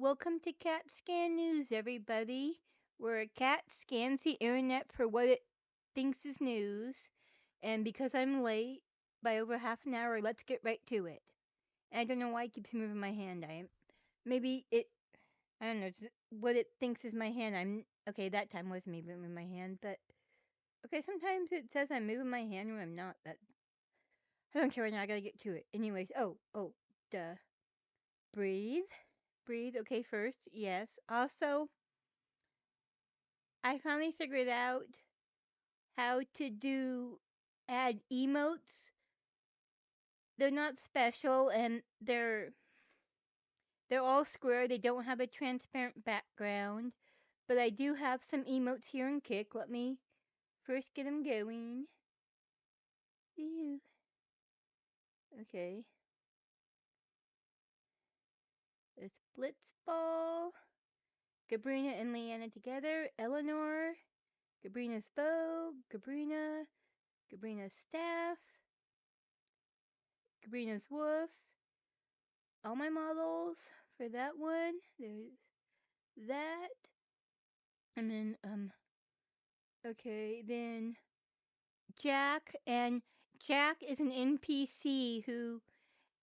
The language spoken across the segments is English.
Welcome to CatSCAN News, everybody, where a cat scans the internet for what it thinks is news. And because I'm late by over half an hour, let's get right to it. And I don't know why it keeps moving my hand. Maybe it, I don't know, what it thinks is my hand. Okay, that time was me moving my hand, but okay, sometimes it says I'm moving my hand when I'm not. I don't care right now, I gotta get to it. Anyways, duh. Breathe, breathe, okay, first, yes. Also, I finally figured out how to add emotes. They're not special and they're all square. They don't have a transparent background, but I do have some emotes here in Kick. Let me first get them going. Ew. Okay. It's Blitzball, Gabrina and Leanna together, Eleanor, Gabrina's bow, Gabrina's staff, Gabrina's wolf, all my models for that one. There's that. And then, okay, then Jack is an NPC who,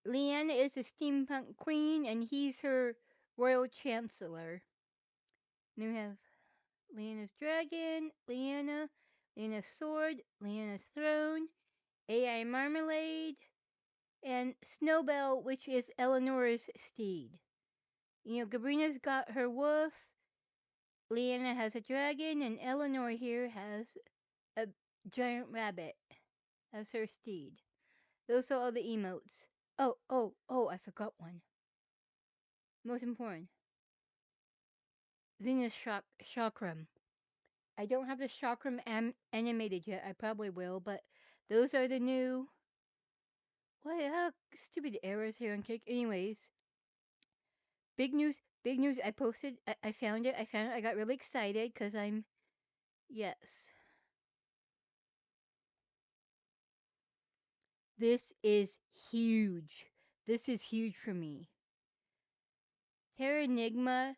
Leanna is a steampunk queen, and he's her royal chancellor. Then we have Leanna's dragon, Leanna's sword, Leanna's throne, AI marmalade, and Snowbell, which is Eleanor's steed. You know, Gabrina's got her wolf, Leanna has a dragon, and Eleanor here has a giant rabbit as her steed. Those are all the emotes. Oh, I forgot one. Most important. Xena's chakram. I don't have the chakram animated yet. I probably will, but those are the new. What? Stupid errors here on Kick. Anyways, big news. Big news. I posted. I found it. I got really excited because I'm. Yes. This is huge. This is huge for me. Terranigma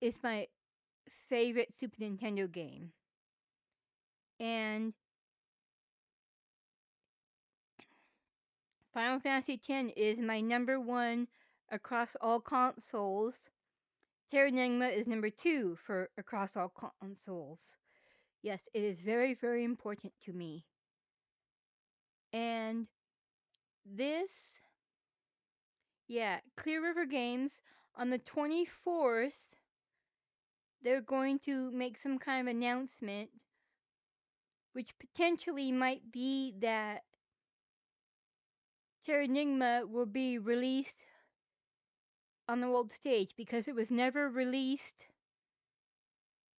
is my favorite Super Nintendo game. And Final Fantasy X is my number one across all consoles. Terranigma is number two for across all consoles. Yes, it is very, very important to me. And this, yeah, Clear River Games on the 24th, they're going to make some kind of announcement, which potentially might be that Terranigma will be released on the world stage because it was never released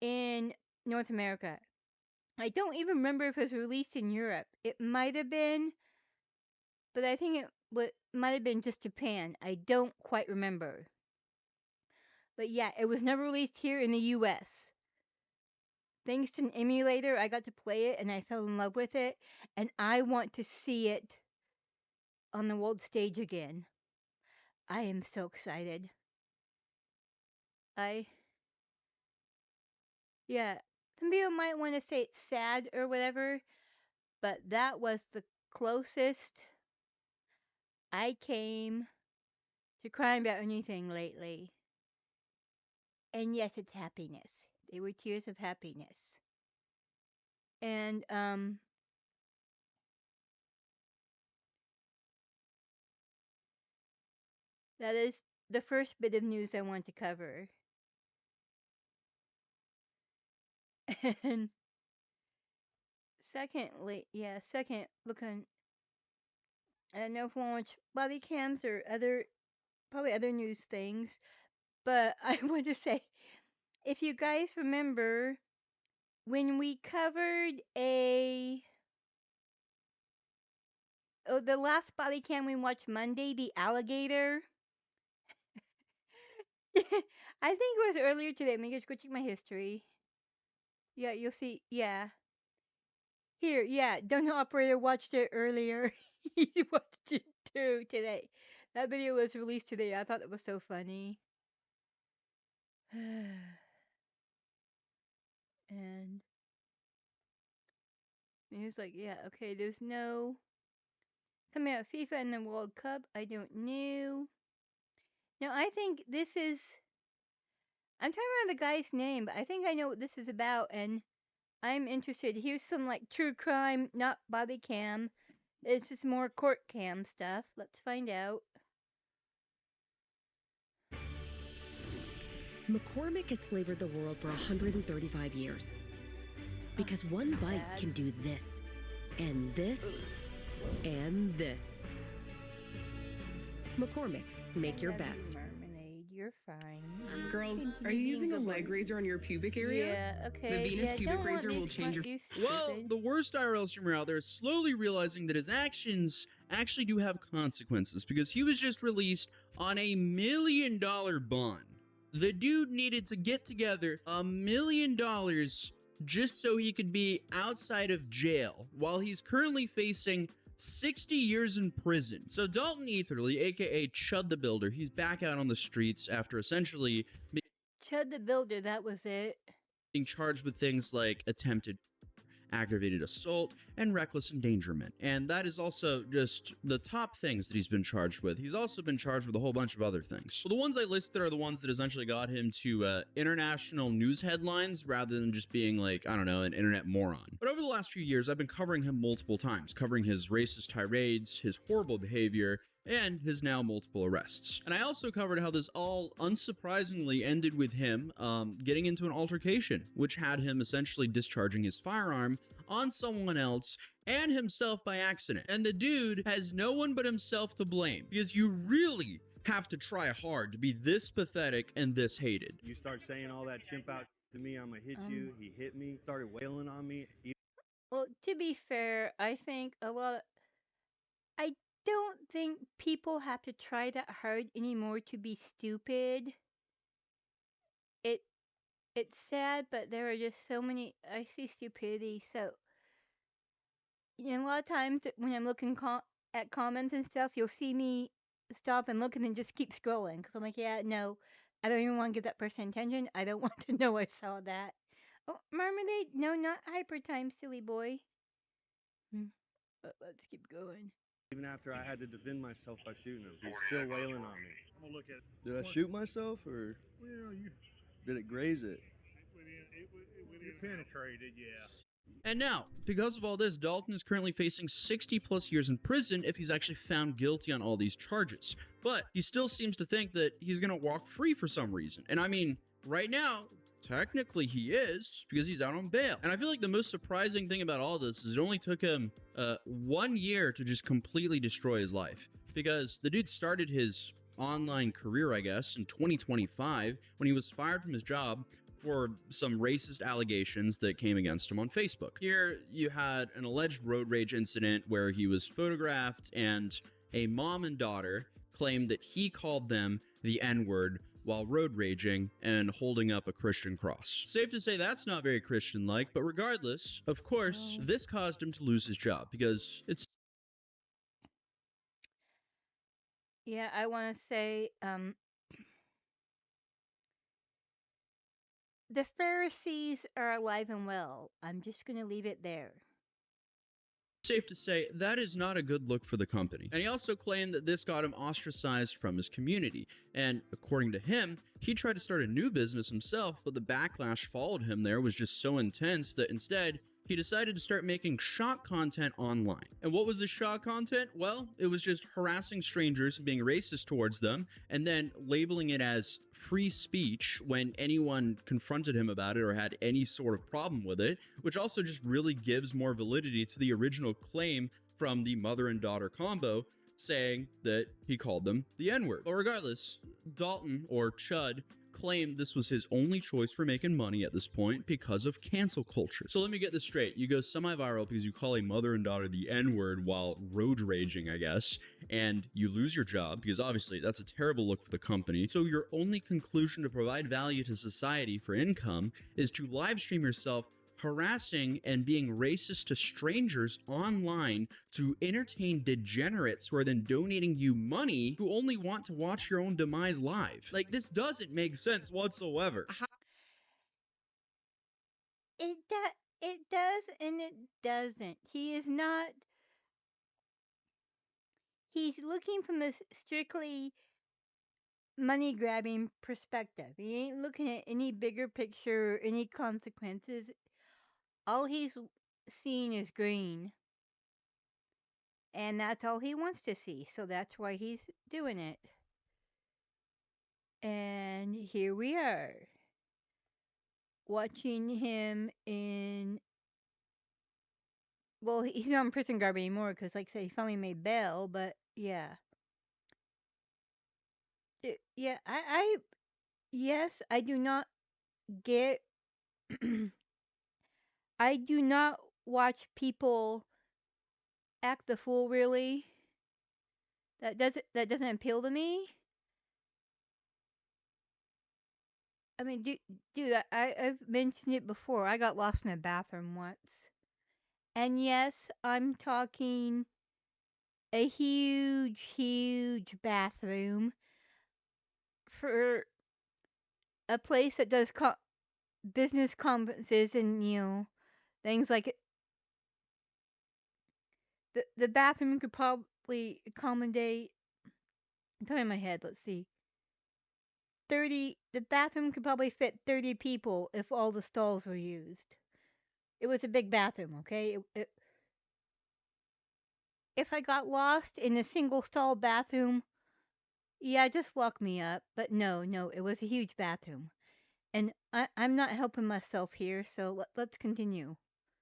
in North America. I don't even remember if it was released in Europe. It might have been, but I think might have been just Japan. I don't quite remember. But yeah, it was never released here in the US. Thanks to an emulator, I got to play it and I fell in love with it, and I want to see it on the world stage again. I am so excited. I Yeah, some people might want to say it's sad or whatever, but that was the closest I came to crying about anything lately. And yes, it's happiness. They were tears of happiness. And that is the first bit of news I want to cover. And second, looking, I don't know if we want to watch body cams or probably other news things, but I want to say, if you guys remember, when we covered the last body cam we watched Monday, the alligator. I think it was earlier today. Let me just go check my history. Yeah, you'll see. Yeah. Here, yeah. Donut Operator watched it earlier. He watched it too today. That video was released today. I thought it was so funny. And he was like, yeah, okay, there's no coming out FIFA and the World Cup. I don't know. Now, I think this is. I'm trying to remember the guy's name, but I think I know what this is about, and I'm interested. Here's some like true crime, not body cam. This is more court cam stuff. Let's find out. McCormick has flavored the world for 135 years. Because one bite can do this, and this, and this. McCormick, make your best. Marmalade, you're fine. Girls, are you using a leg razor on your pubic area? Yeah, okay. The Venus pubic razor will change your... Well, the worst IRL streamer out there is slowly realizing that his actions actually do have consequences because he was just released on a $1 million bond. The dude needed to get together $1 million just so he could be outside of jail while he's currently facing 60 years in prison. So Dalton Etherly, aka Chud the Builder, he's back out on the streets after essentially Chud the Builder, that was it. being charged with things like attempted aggravated assault, and reckless endangerment. And that is also just the top things that he's been charged with. He's also been charged with a whole bunch of other things. Well, the ones I listed are the ones that essentially got him to international news headlines rather than just being like, I don't know, an internet moron. But over the last few years, I've been covering him multiple times, covering his racist tirades, his horrible behavior, and his now multiple arrests. And I also covered how this all unsurprisingly ended with him getting into an altercation, which had him essentially discharging his firearm on someone else and himself by accident. And the dude has no one but himself to blame, because you really have to try hard to be this pathetic and this hated. You start saying all that chimp out to me, I'm gonna hit you. He hit me, started wailing on me. Well, to be fair, I think I don't think people have to try that hard anymore to be stupid. It's sad, but there are just so many. I see stupidity. So, a lot of times when I'm looking at comments and stuff, you'll see me stop and look and then just keep scrolling because I'm like, yeah, no, I don't even want to give that person attention. I don't want to know I saw that. Oh, Marmalade, no, not hyper time, silly boy. But let's keep going. Even after I had to defend myself by shooting him, he's still wailing on me. I'm gonna look at it. Did I shoot myself, or did it graze it? You penetrated, yeah. And now, because of all this, Dalton is currently facing 60 plus years in prison if he's actually found guilty on all these charges. But he still seems to think that he's gonna walk free for some reason. And I mean, right now, technically he is, because he's out on bail. And I feel like the most surprising thing about all this is it only took him 1 year to just completely destroy his life. Because the dude started his online career, I guess, in 2025 when he was fired from his job for some racist allegations that came against him on Facebook. Here, you had an alleged road rage incident where he was photographed and a mom and daughter claimed that he called them the N-word while road raging and holding up a Christian cross. Safe to say that's not very Christian-like, but regardless, of course, this caused him to lose his job because it's... Yeah, I want to say, the Pharisees are alive and well. I'm just going to leave it there. Safe to say, that is not a good look for the company. And he also claimed that this got him ostracized from his community. And according to him, he tried to start a new business himself, but the backlash followed him there was just so intense that instead, he decided to start making shock content online. And what was the shock content? Well, it was just harassing strangers and being racist towards them, and then labeling it as free speech when anyone confronted him about it or had any sort of problem with it, which also just really gives more validity to the original claim from the mother and daughter combo saying that he called them the N-word. But regardless, Dalton, or Chud, claimed this was his only choice for making money at this point because of cancel culture. So let me get this straight. You go semi-viral because you call a mother and daughter the N-word while road raging, I guess, and you lose your job because obviously that's a terrible look for the company. So your only conclusion to provide value to society for income is to live stream yourself harassing and being racist to strangers online to entertain degenerates who are then donating you money who only want to watch your own demise live. Like, this doesn't make sense whatsoever. It does and it doesn't. He is not. He's looking from a strictly money grabbing perspective. He ain't looking at any bigger picture or any consequences. All he's seeing is green. And that's all he wants to see. So that's why he's doing it. And here we are, watching him in. Well, he's not in prison garb anymore because, like I said, he finally made bail. But yeah, yeah. Yes, I do not get. I do not watch people act the fool. Really, that doesn't appeal to me. I mean, dude, I've mentioned it before. I got lost in a bathroom once. And yes, I'm talking a huge, huge bathroom for a place that does business conferences and, things like it. The bathroom could probably accommodate, I'm telling my head, let's see. The bathroom could probably fit 30 people if all the stalls were used. It was a big bathroom, okay? If I got lost in a single stall bathroom, yeah, just lock me up. But no, it was a huge bathroom. And I'm not helping myself here, so let's continue.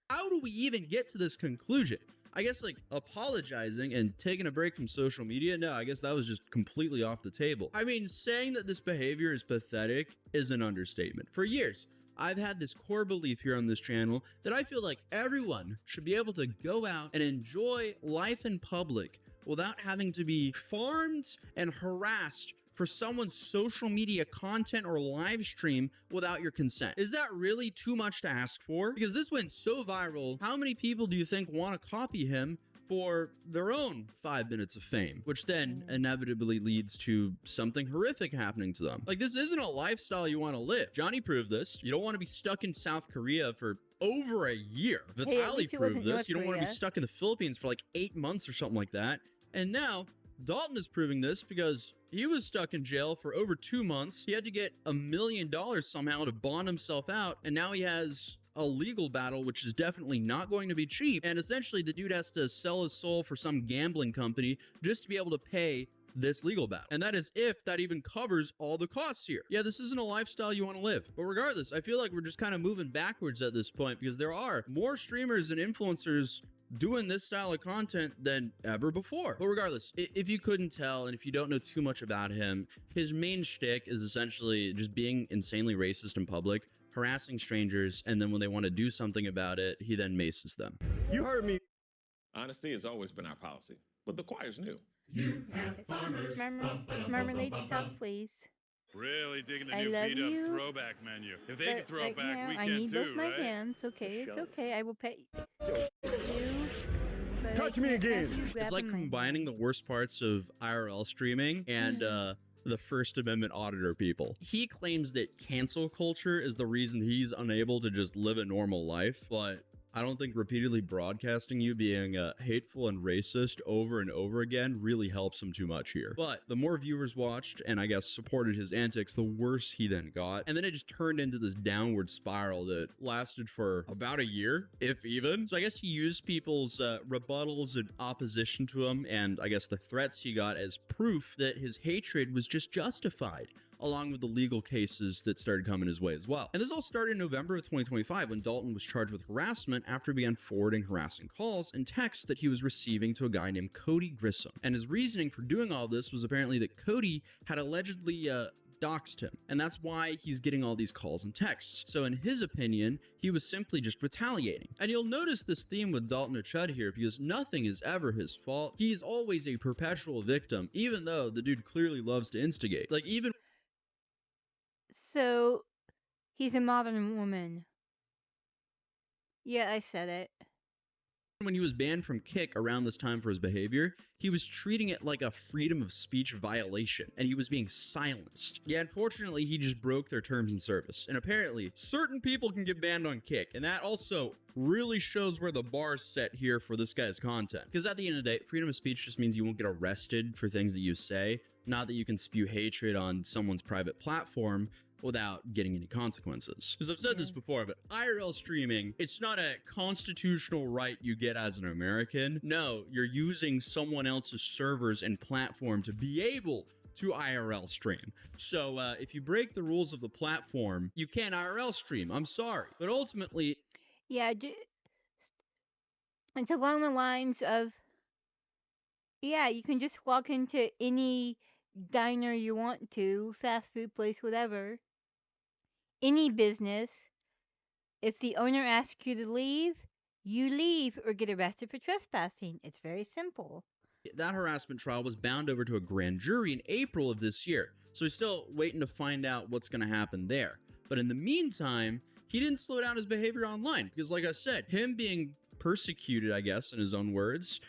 How do we even get to this conclusion? I guess, like, apologizing and taking a break from social media, no, I guess that was just completely off the table. I mean, saying that this behavior is pathetic is an understatement. For years, I've had this core belief here on this channel that I feel like everyone should be able to go out and enjoy life in public without having to be farmed and harassed for someone's social media content or live stream without your consent. Is that really too much to ask for? Because this went so viral, how many people do you think want to copy him for their own 5 minutes of fame, which then inevitably leads to something horrific happening to them? Like, this isn't a lifestyle you want to live. Johnny proved this. You don't want to be stuck in South Korea for over a year. Vitaly proved this. You don't want to be stuck in the Philippines for like 8 months or something like that. And now Dalton is proving this because he was stuck in jail for over 2 months. He had to get $1 million somehow to bond himself out, and now he has a legal battle, which is definitely not going to be cheap. And essentially, the dude has to sell his soul for some gambling company just to be able to pay this legal battle. And that is if that even covers all the costs here. Yeah, this isn't a lifestyle you want to live. But regardless, I feel like we're just kind of moving backwards at this point because there are more streamers and influencers doing this style of content than ever before. But regardless, if you couldn't tell and if you don't know too much about him, his main shtick is essentially just being insanely racist in public, harassing strangers, and then when they want to do something about it, he then maces them. You heard me. Honesty has always been our policy, but the choir's new. Marmalade, stop, please. Really digging the I new love beat up you, throwback menu. If they But can throw right it back, now, we I can need too, both my right? hands. Okay, it's okay. I will pay you. But Touch I me can't have again. you It's grabbing like my combining the worst parts of IRL streaming and the First Amendment auditor people. He claims that cancel culture is the reason he's unable to just live a normal life, but I don't think repeatedly broadcasting you being hateful and racist over and over again really helps him too much here. But the more viewers watched and I guess supported his antics, the worse he then got. And then it just turned into this downward spiral that lasted for about a year, if even. So I guess he used people's rebuttals and opposition to him and I guess the threats he got as proof that his hatred was just justified, along with the legal cases that started coming his way as well. And this all started in November of 2025 when Dalton was charged with harassment after he began forwarding harassing calls and texts that he was receiving to a guy named Cody Grissom. And his reasoning for doing all this was apparently that Cody had allegedly doxed him, and that's why he's getting all these calls and texts. So in his opinion, he was simply just retaliating. And you'll notice this theme with Dalton Chud here because nothing is ever his fault. He's always a perpetual victim, even though the dude clearly loves to instigate. Like, even So, he's a modern woman. Yeah, I said it. When he was banned from Kick around this time for his behavior, he was treating it like a freedom of speech violation, and he was being silenced. Yeah, unfortunately, he just broke their terms and service. And apparently, certain people can get banned on Kick, and that also really shows where the bar's set here for this guy's content. Because at the end of the day, freedom of speech just means you won't get arrested for things that you say, not that you can spew hatred on someone's private platform without getting any consequences. Because I've said this before, but IRL streaming, it's not a constitutional right you get as an American. No, you're using someone else's servers and platform to be able to IRL stream. So if you break the rules of the platform, you can't IRL stream. I'm sorry. But ultimately, Yeah, it's along the lines of, yeah, you can just walk into any diner you want to, fast food place, whatever, any business. If the owner asks you to leave, you leave or get arrested for trespassing. It's very simple. that harassment trial was bound over to a grand jury in April of this year. So he's still waiting to find out what's going to happen there. But in the meantime, he didn't slow down his behavior online because, like I said, him being persecuted, I guess, in his own words,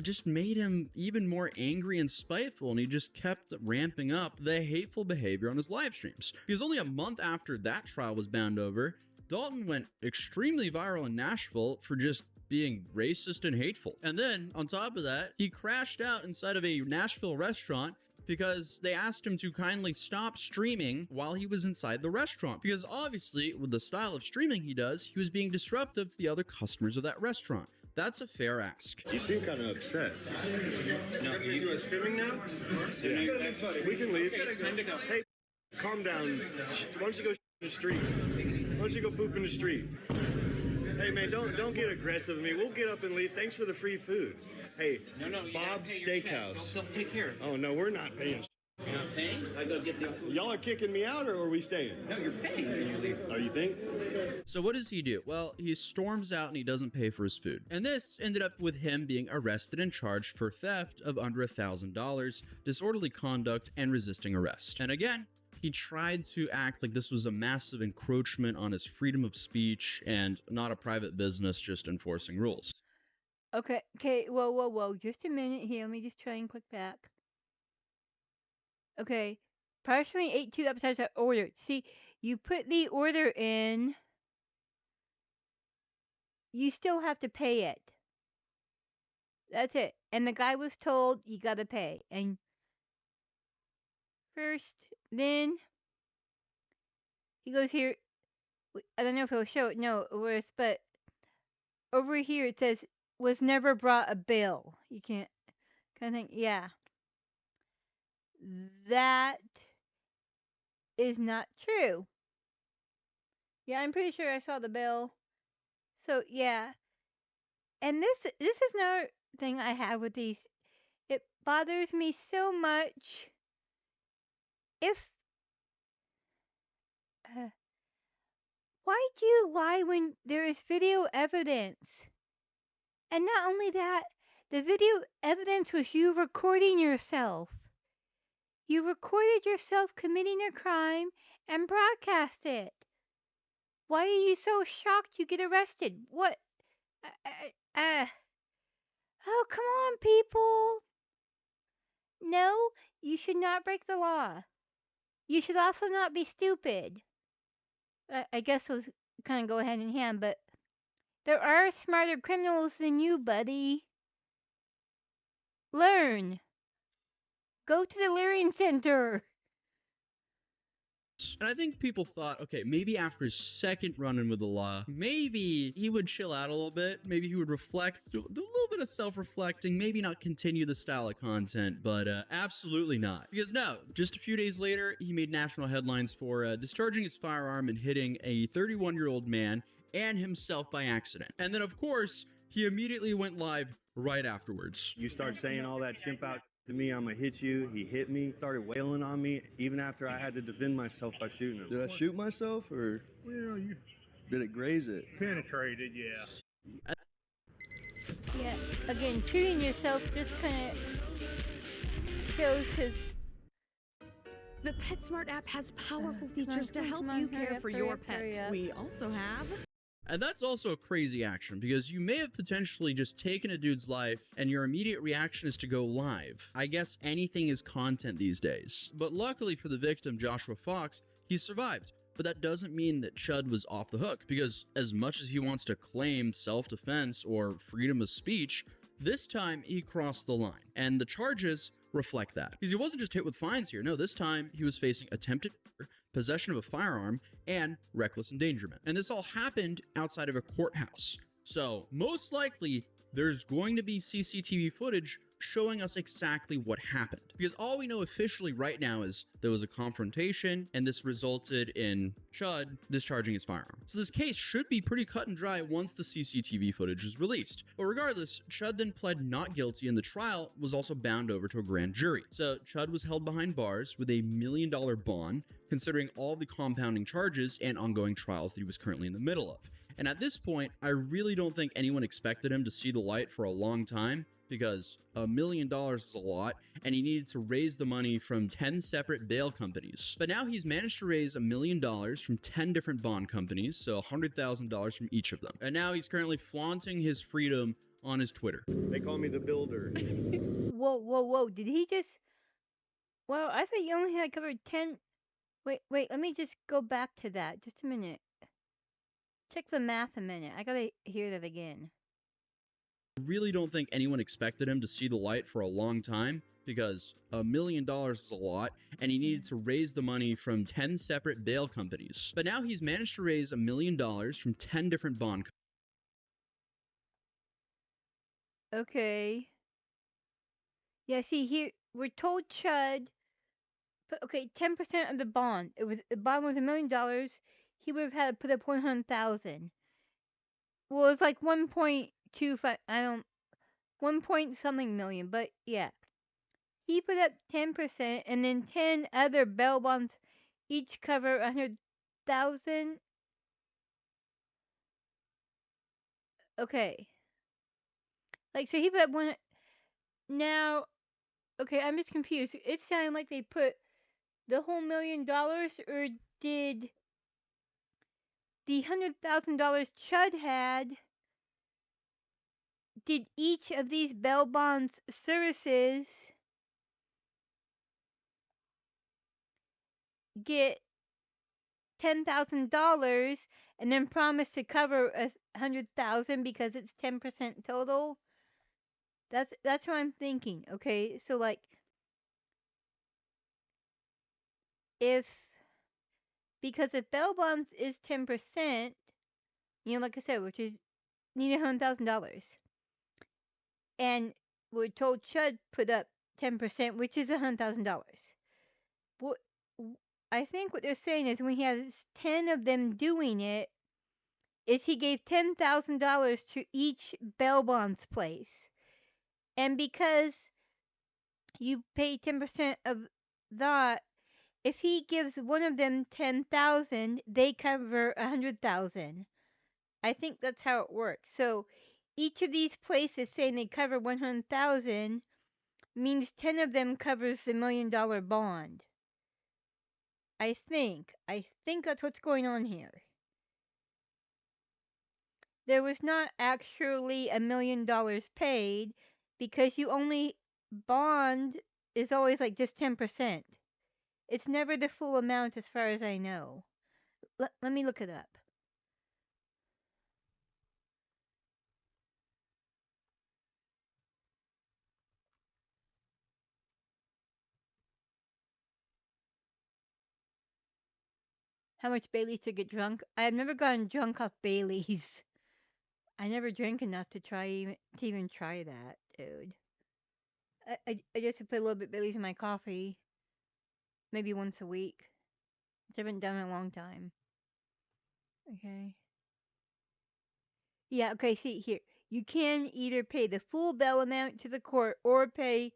just made him even more angry and spiteful, and he just kept ramping up the hateful behavior on his live streams. Because only a month after that trial was bound over, Dalton went extremely viral in Nashville for just being racist and hateful. And then, on top of that, he crashed out inside of a Nashville restaurant because they asked him to kindly stop streaming while he was inside the restaurant. Because obviously, with the style of streaming he does, he was being disruptive to the other customers of that restaurant. That's a fair ask. You seem kind of upset. No, you are streaming now? Yeah. We can leave. It's time to go. Hey, calm down. Why don't you go in the street? Why don't you go poop in the street? Hey man, don't get aggressive with me. We'll get up and leave. Thanks for the free food. Hey, No, you gotta Bob's pay your check. Steakhouse. They'll take care of it. Oh no, we're not paying. You're not paying? I go get the. Y'all are kicking me out, or are we staying? No, you're paying. Then you leave. Oh, you think? So what does he do? Well, he storms out and he doesn't pay for his food. And this ended up with him being arrested and charged for theft of under $1,000, disorderly conduct, and resisting arrest. And again, he tried to act like this was a massive encroachment on his freedom of speech and not a private business just enforcing rules. Okay, whoa. Just a minute here. Let me just try and click back. Okay. Partially ate 2 appetizers I ordered. See, you put the order in, you still have to pay it. That's it. And the guy was told you gotta pay. And first, then he goes here. I don't know if he'll show it. No, but over here it says was never brought a bill. You can't kind of think. Yeah, that is not true. Yeah, I'm pretty sure I saw the bill. So yeah, and this is another thing I have with these. It bothers me so much. If why do you lie when there is video evidence? And not only that, the video evidence was you recording yourself. You recorded yourself committing a crime and broadcast it. Why are you so shocked you get arrested? What? Oh, come on, people. No, you should not break the law. You should also not be stupid. I guess those kind of go hand in hand, but there are smarter criminals than you, buddy. Learn. Go to the learning center. And I think people thought, okay, maybe after his second run-in with the law, maybe he would chill out a little bit. Maybe he would reflect, do a little bit of self-reflecting, maybe not continue the style of content, but absolutely not. Because no, just a few days later, he made national headlines for discharging his firearm and hitting a 31-year-old man and himself by accident. And then, of course, he immediately went live right afterwards. You start saying all that chimp out to me, I'm gonna hit you. He hit me, started wailing on me, even after I had to defend myself by shooting him. Did I shoot myself, or did it graze it? Penetrated, yeah. Yeah, again, shooting yourself just kind of shows his. The PetSmart app has powerful features to come help on, you hurry care up, for hurry your up, hurry pet. up. We also have And that's also a crazy action because you may have potentially just taken a dude's life and your immediate reaction is to go live. I guess anything is content these days. But luckily for the victim, Joshua Fox, he survived. But that doesn't mean that Chud was off the hook, because as much as he wants to claim self-defense or freedom of speech, this time he crossed the line, and the charges reflect that. Because he wasn't just hit with fines here. No, this time he was facing attempted murder, possession of a firearm, and reckless endangerment. And this all happened outside of a courthouse. So most likely there's going to be CCTV footage showing us exactly what happened. Because all we know officially right now is there was a confrontation and this resulted in Chud discharging his firearm. So this case should be pretty cut and dry once the CCTV footage is released. But regardless, Chud then pled not guilty and the trial was also bound over to a grand jury. So Chud was held behind bars with $1 million bond, considering all the compounding charges and ongoing trials that he was currently in the middle of. And at this point, I really don't think anyone expected him to see the light for a long time, because $1 million is a lot, and he needed to raise the money from 10 separate bail companies. But now he's managed to raise $1 million from 10 different bond companies, so $100,000 from each of them. And now he's currently flaunting his freedom on his Twitter. They call me the builder. Whoa, whoa, whoa. Did he just... Well, I thought you only had covered 10... Wait, let me just go back to that. Just a minute. Check the math a minute. I gotta hear that again. I really don't think anyone expected him to see the light for a long time, because $1 million is a lot, and he needed to raise the money from 10 separate bail companies. But now he's managed to raise $1 million from 10 different bond companies. Okay. Yeah, see here, we're told Chud, okay, 10% of the bond. The bond was $1 million. He would have had to put up 100,000. Well, it's like 1.25. 1 point something million. But yeah, he put up 10%, and then 10 other bail bonds each cover 100,000. Okay. Like, so he put up one. Now, okay, I'm just confused. It sounded like they put the whole $1 million, or did the $100,000 Chud had, did each of these bail bonds services get $10,000 and then promise to cover 100,000 because it's 10% total? That's what I'm thinking. Okay, so like, if because if bail bonds is 10%, like I said, which is need $100,000, and we're told Chud put up 10%, which is $100,000. What I think what they're saying is when he has 10 of them doing it, is he gave $10,000 to each bail bonds place. And because you pay 10% of that, if he gives one of them 10,000, they cover 100,000. I think that's how it works. So each of these places saying they cover 100,000 means 10 of them covers the $1 million bond. I think that's what's going on here. There was not actually $1 million paid, because you only bond is always like just 10%. It's never the full amount as far as I know. Let me look it up. How much Bailey's to get drunk? I have never gotten drunk off Bailey's. I never drank enough to even try that, dude. I just put a little bit Bailey's in my coffee, maybe once a week, which I haven't done in a long time. Okay. Yeah, okay, see here. You can either pay the full bail amount to the court or pay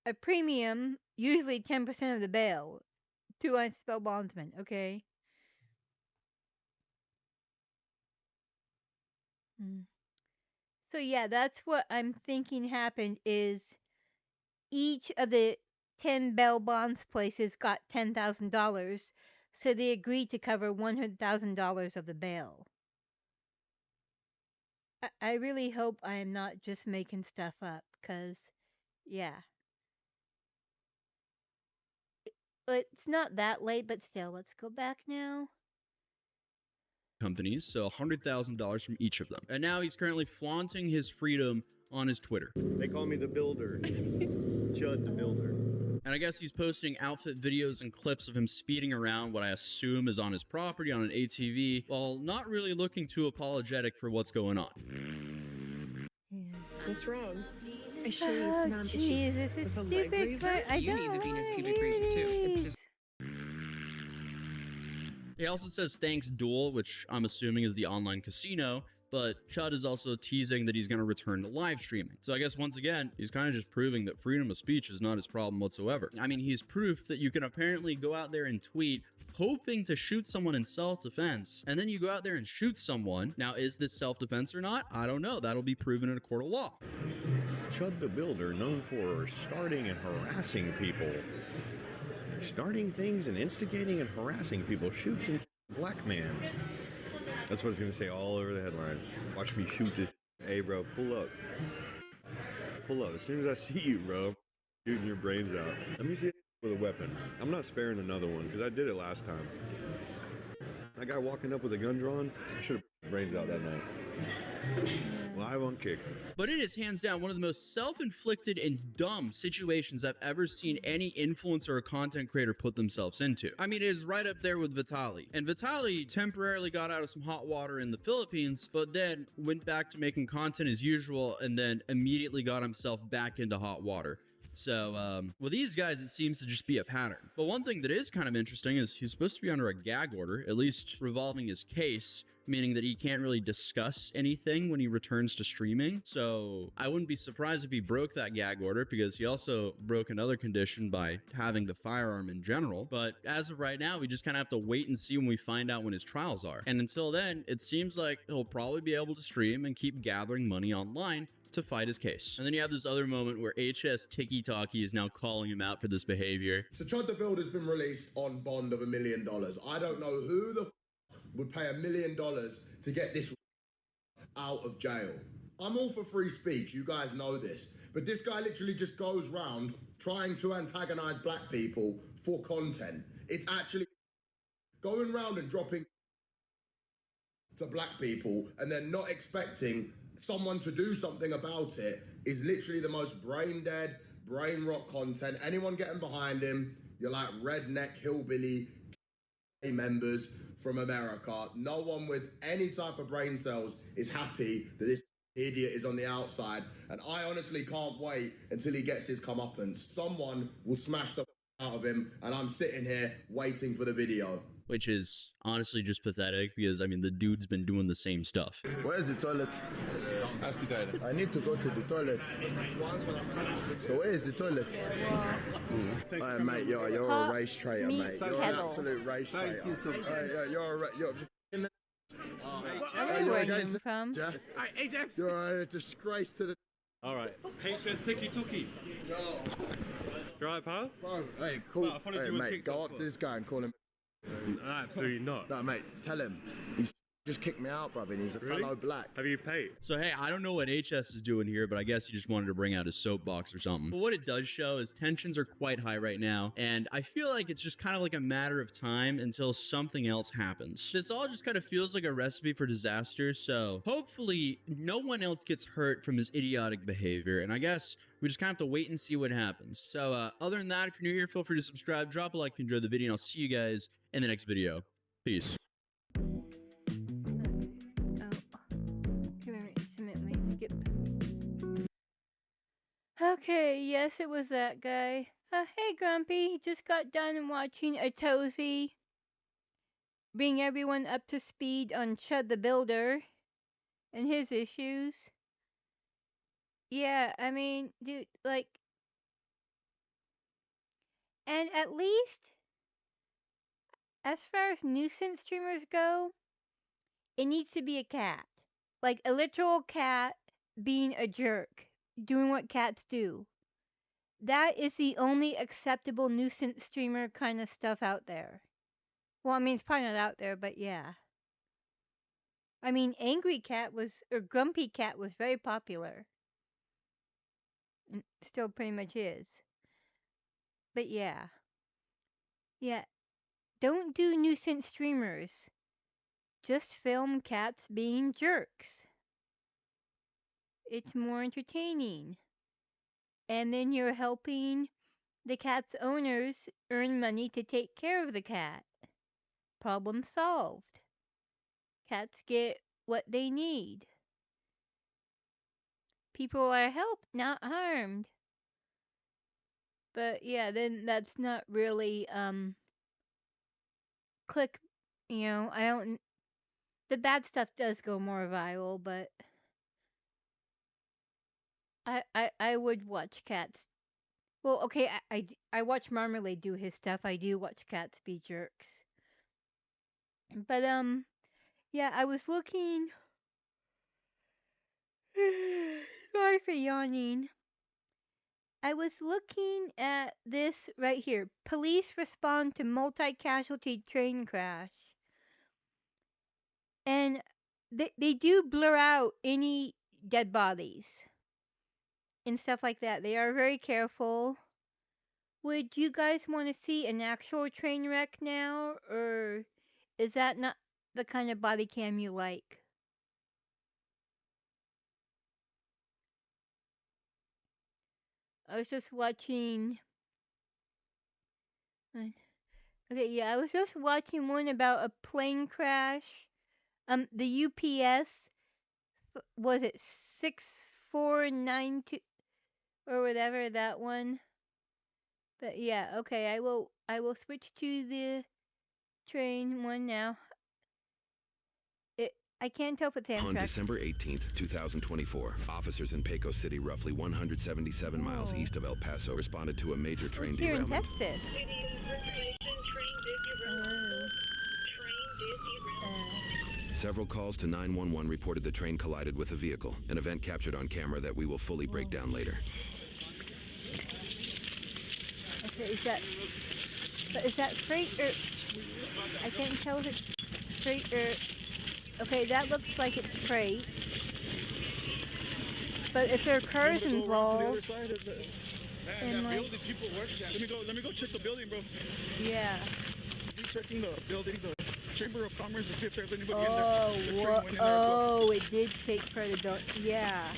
a premium, usually 10% of the bail, to unspelled bondsman, okay? So yeah, that's what I'm thinking happened is each of the 10 bail bonds places got $10,000. So they agreed to cover $100,000 of the bail. I really hope I am not just making stuff up, because, yeah. It's not that late, but still, let's go back now. Companies, so $100,000 from each of them. And now he's currently flaunting his freedom on his Twitter. They call me the builder. Chud the builder. And I guess he's posting outfit videos and clips of him speeding around what I assume is on his property on an ATV, while not really looking too apologetic for what's going on. What's wrong? I show you some on the Jesus, this is the stupid, leg raiser? but I You don't need the Venus wanna pubic hear raiser too. It's it. just He also says thanks Duel, which I'm assuming is the online casino, but Chud is also teasing that he's going to return to live streaming. So I guess once again, he's kind of just proving that freedom of speech is not his problem whatsoever. I mean, he's proof that you can apparently go out there and tweet hoping to shoot someone in self-defense, and then you go out there and shoot someone. Now, is this self-defense or not? I don't know. That'll be proven in a court of law. Chud the Builder, known for starting and harassing people. Starting things and instigating and harassing people. Shoots and black man. That's what it's gonna say all over the headlines. Watch me shoot this. Hey, bro, pull up. Pull up. As soon as I see you, bro, shooting your brains out. Let me see it with a weapon. I'm not sparing another one because I did it last time. That guy walking up with a gun drawn, I should have brains out that night. Live on Kick. But it is hands down one of the most self-inflicted and dumb situations I've ever seen any influencer or content creator put themselves into. I mean, it is right up there with Vitaly. And Vitaly temporarily got out of some hot water in the Philippines, but then went back to making content as usual and then immediately got himself back into hot water. So, with these guys, it seems to just be a pattern. But one thing that is kind of interesting is he's supposed to be under a gag order, at least revolving his case, meaning that he can't really discuss anything when he returns to streaming. So I wouldn't be surprised if he broke that gag order, because he also broke another condition by having the firearm in general. But as of right now, we just kind of have to wait and see when we find out when his trials are. And until then, it seems like he'll probably be able to stream and keep gathering money online to fight his case. And then you have this other moment where HS Tiki Talkie is now calling him out for this behavior. So Chud the Builder has been released on bond of $1 million. I don't know who the would pay $1 million to get this out of jail. I'm all for free speech, you guys know this. But this guy literally just goes round trying to antagonize black people for content. It's actually going round and dropping to black people and then not expecting someone to do something about it is literally the most brain dead, brain rot content. Anyone getting behind him, you're like redneck, hillbilly members from America. No one with any type of brain cells is happy that this idiot is on the outside. And I honestly can't wait until he gets his comeuppance. Someone will smash the out of him, and I'm sitting here waiting for the video. Which is honestly just pathetic, because, I mean, the dude's been doing the same stuff. Where's the toilet? That's the toilet. I need to go to the toilet. So where is the toilet? Hey, mate, you're a race traitor, meat mate. You're an kettle. absolute race traitor. You're I wonder where he came from. Yeah? Hey, Ajax. You're a disgrace to the... All right. HS Tiki Tuki. No. You right, pal? Bro, hey, cool. No, I followed Hey, you on mate, TikTok go up to this guy and call him... Absolutely not. No, mate, tell him. He's just kicked me out, brother, and he's a Really? fellow black. Have you paid? So, hey, I don't know what HS is doing here, but I guess he just wanted to bring out his soapbox or something. But what it does show is tensions are quite high right now, and I feel like it's just kind of like a matter of time until something else happens. This all just kind of feels like a recipe for disaster, so hopefully no one else gets hurt from his idiotic behavior, and I guess we just kind of have to wait and see what happens. So, other than that, if you're new here, feel free to subscribe, drop a like if you enjoyed the video, and I'll see you guys in the next video. Peace. Skip. Okay, yes, it was that guy. Hey, Grumpy, just got done watching a Tozy bring everyone up to speed on Chud the Builder and his issues. Yeah, I mean, dude, like, and at least, as far as nuisance streamers go, it needs to be a cat. Like a literal cat being a jerk, doing what cats do. That is the only acceptable nuisance streamer kind of stuff out there. Well, I mean, it's probably not out there, but yeah. I mean, Angry Cat was, or Grumpy Cat was very popular. And still pretty much is. But yeah. Yeah. Don't do nuisance streamers. Just film cats being jerks. It's more entertaining. And then you're helping the cat's owners earn money to take care of the cat. Problem solved. Cats get what they need. People are helped, not harmed. But yeah, then that's not really click, I don't, the bad stuff does go more viral, but I would watch cats. Well, okay, I watch Marmalade do his stuff. I do watch cats be jerks. But yeah, I was looking. Sorry for yawning. I was looking at this right here. Police respond to multi-casualty train crash. And they do blur out any dead bodies and stuff like that. They are very careful. Would you guys want to see an actual train wreck now, or is that not the kind of body cam you like? I was just watching. Okay, yeah, I was just watching one about a plane crash. The UPS, was it 6492 or whatever, that one? But yeah, okay, I will switch to the train one now. I can't tell if it's Amtrak. On December 18th, 2024, officers in Pecos City, roughly 177 miles east of El Paso, responded to a major train It's here in derailment. Texas. Several calls to 911 reported the train collided with a vehicle, an event captured on camera that we will fully break down later. Okay, is that freight or... I can't tell if it's freight or... Okay, that looks like it's freight. But if there are cars involved... And like... Let me go check the building, bro. Yeah. I'm checking the building, the Chamber of Commerce, to see if there's anybody in there. Oh, it did take part of the building. Yeah.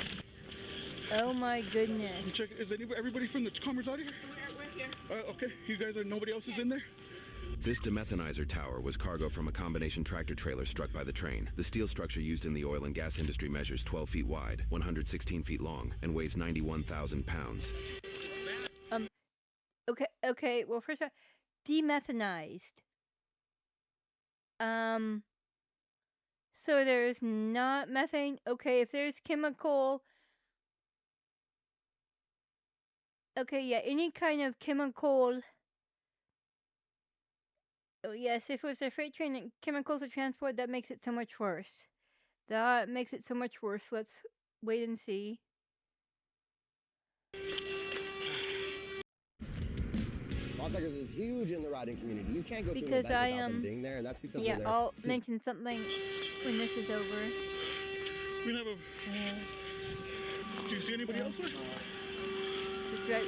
Oh my goodness. Check, is everybody from the Commerce out here? We're here. Okay, you guys are, nobody else is in there? This demethanizer tower was cargo from a combination tractor trailer struck by the train. The steel structure used in the oil and gas industry measures 12 feet wide, 116 feet long, and weighs 91,000 pounds. Okay, well, first off, demethanized. So there's not methane. Okay, if there's chemical... Okay, yeah, any kind of chemical... Oh, yes, if it was a freight train and chemicals are transported, that makes it so much worse. That makes it so much worse. Let's wait and see. Los Angeles is huge in the riding community. You can't go to an Because event without them being there, and that's because yeah, they're I'll mention something when this is over. We have a... Do you see anybody else? Just right.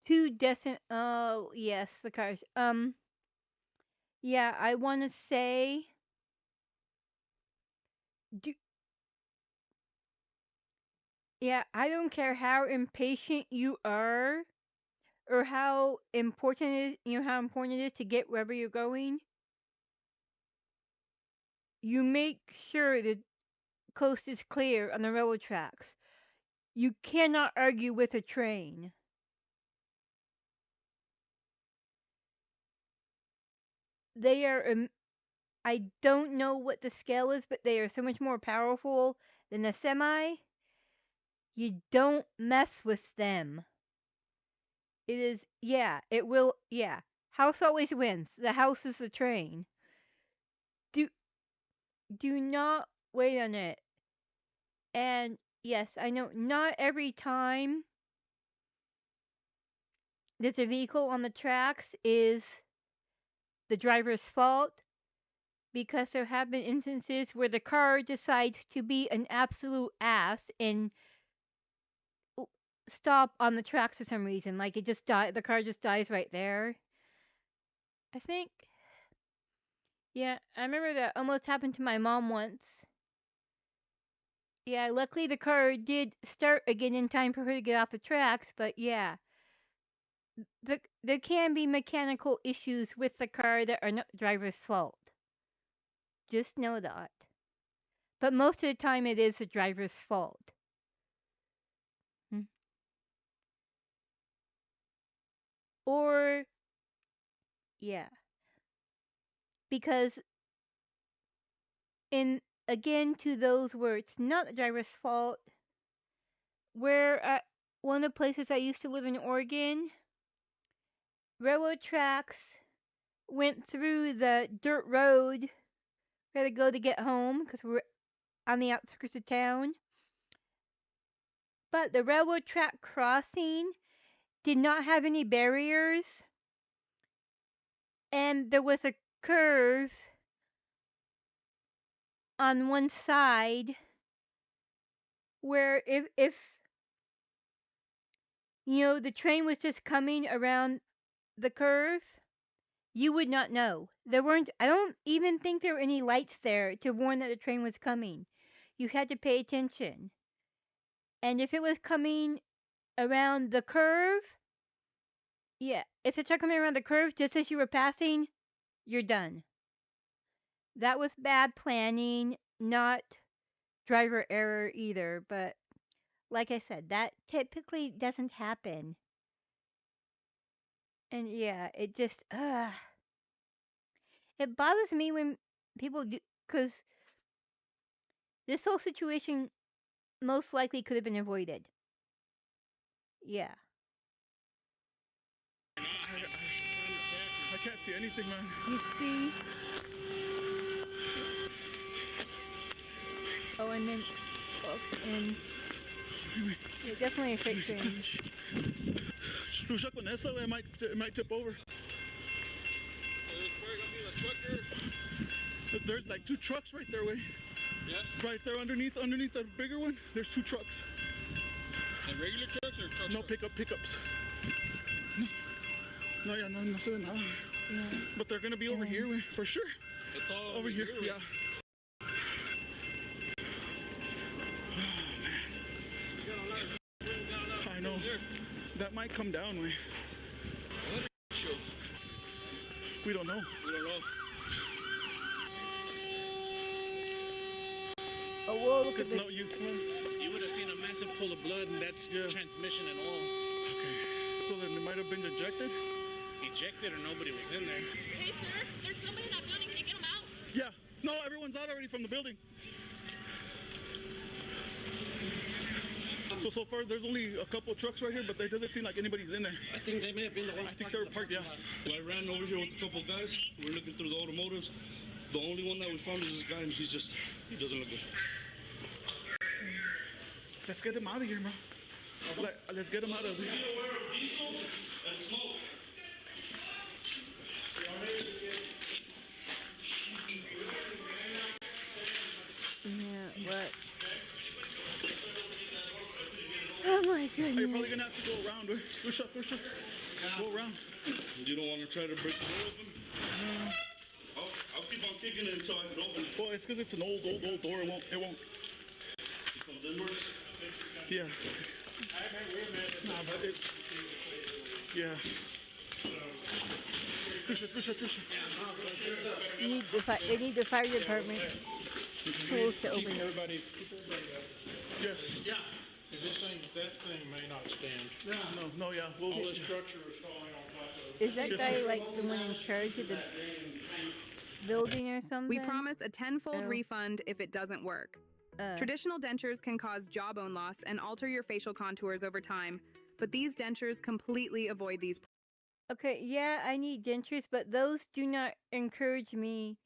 Two decent. Oh yes, the cars. Yeah, I want to say. Yeah, I don't care how impatient you are, or how important it is, how important it is to get wherever you're going. You make sure the coast is clear on the railroad tracks. You cannot argue with a train. They are, I don't know what the scale is, but they are so much more powerful than a semi. You don't mess with them. It is, yeah, it will, yeah. House always wins. The house is the train. Do not wait on it. And yes, I know not every time there's a vehicle on the tracks is the driver's fault, because there have been instances where the car decides to be an absolute ass and stop on the tracks for some reason. Like it just the car just dies right there. I think, yeah, I remember that almost happened to my mom once. Yeah, luckily the car did start again in time for her to get off the tracks, but yeah, there can be mechanical issues with the car that are not the driver's fault. Just know that. But most of the time it is the driver's fault. Hmm. Or, yeah, because in again to those where it's not the driver's fault, where one of the places I used to live in Oregon, railroad tracks went through the dirt road we had to go to get home because we're on the outskirts of town. But the railroad track crossing did not have any barriers, and there was a curve on one side where if the train was just coming around the curve, you would not know. There weren't, I don't even think there were any lights there to warn that the train was coming. You had to pay attention. And if it was coming around the curve, yeah, if it started coming around the curve just as you were passing, you're done. That was bad planning, not driver error either, but like I said, that typically doesn't happen. And yeah, it just, it bothers me when people do, because this whole situation most likely could have been avoided. Yeah. I can't see anything, man. You see? Oh, and then, and yeah, definitely a freight train. Lucha con eso, it might tip over. There's like two trucks right there, way. Yeah. Right there underneath the bigger one, there's two trucks. And regular trucks or trucks? No, pickups. No, yeah, no se ve nada. Yeah. But they're gonna be over here, way, for sure. It's all over here, yeah. I know. That might come down, way. We don't know. Oh, whoa, look at this. You would have seen a massive pool of blood, and that's transmission and all. Okay. So then they might have been ejected? Ejected, or nobody was in there. Hey, sir, there's somebody in that building. Can you get him out? Yeah. No, everyone's out already from the building. So far, there's only a couple of trucks right here, but it doesn't seem like anybody's in there. I think they may have been the ones. I think they were parked, yeah. So I ran over here with a couple of guys. We're looking through the automotives. The only one that we found is this guy, and he doesn't look good. Let's get him out of here, man. Let's get him out of here. Be aware of diesels and smoke. Yeah, what? Oh my goodness. You're probably gonna have to go around. Push up. Go around. You don't want to try to break the door open? No. I'll keep on kicking it until I can open it. Well, it's because it's an old door. It won't. It comes inwards? Yeah. Nah, but it's... Yeah. Push it. They need the fire department's tools to open it. Everybody. Yes. Yeah. That thing may not stand. No, yeah. All this structure is falling on top of it. Is that guy like the one in charge of the building or something? We promise a tenfold refund if it doesn't work. Traditional dentures can cause jawbone loss and alter your facial contours over time, but these dentures completely avoid these. Okay, yeah, I need dentures, but those do not encourage me.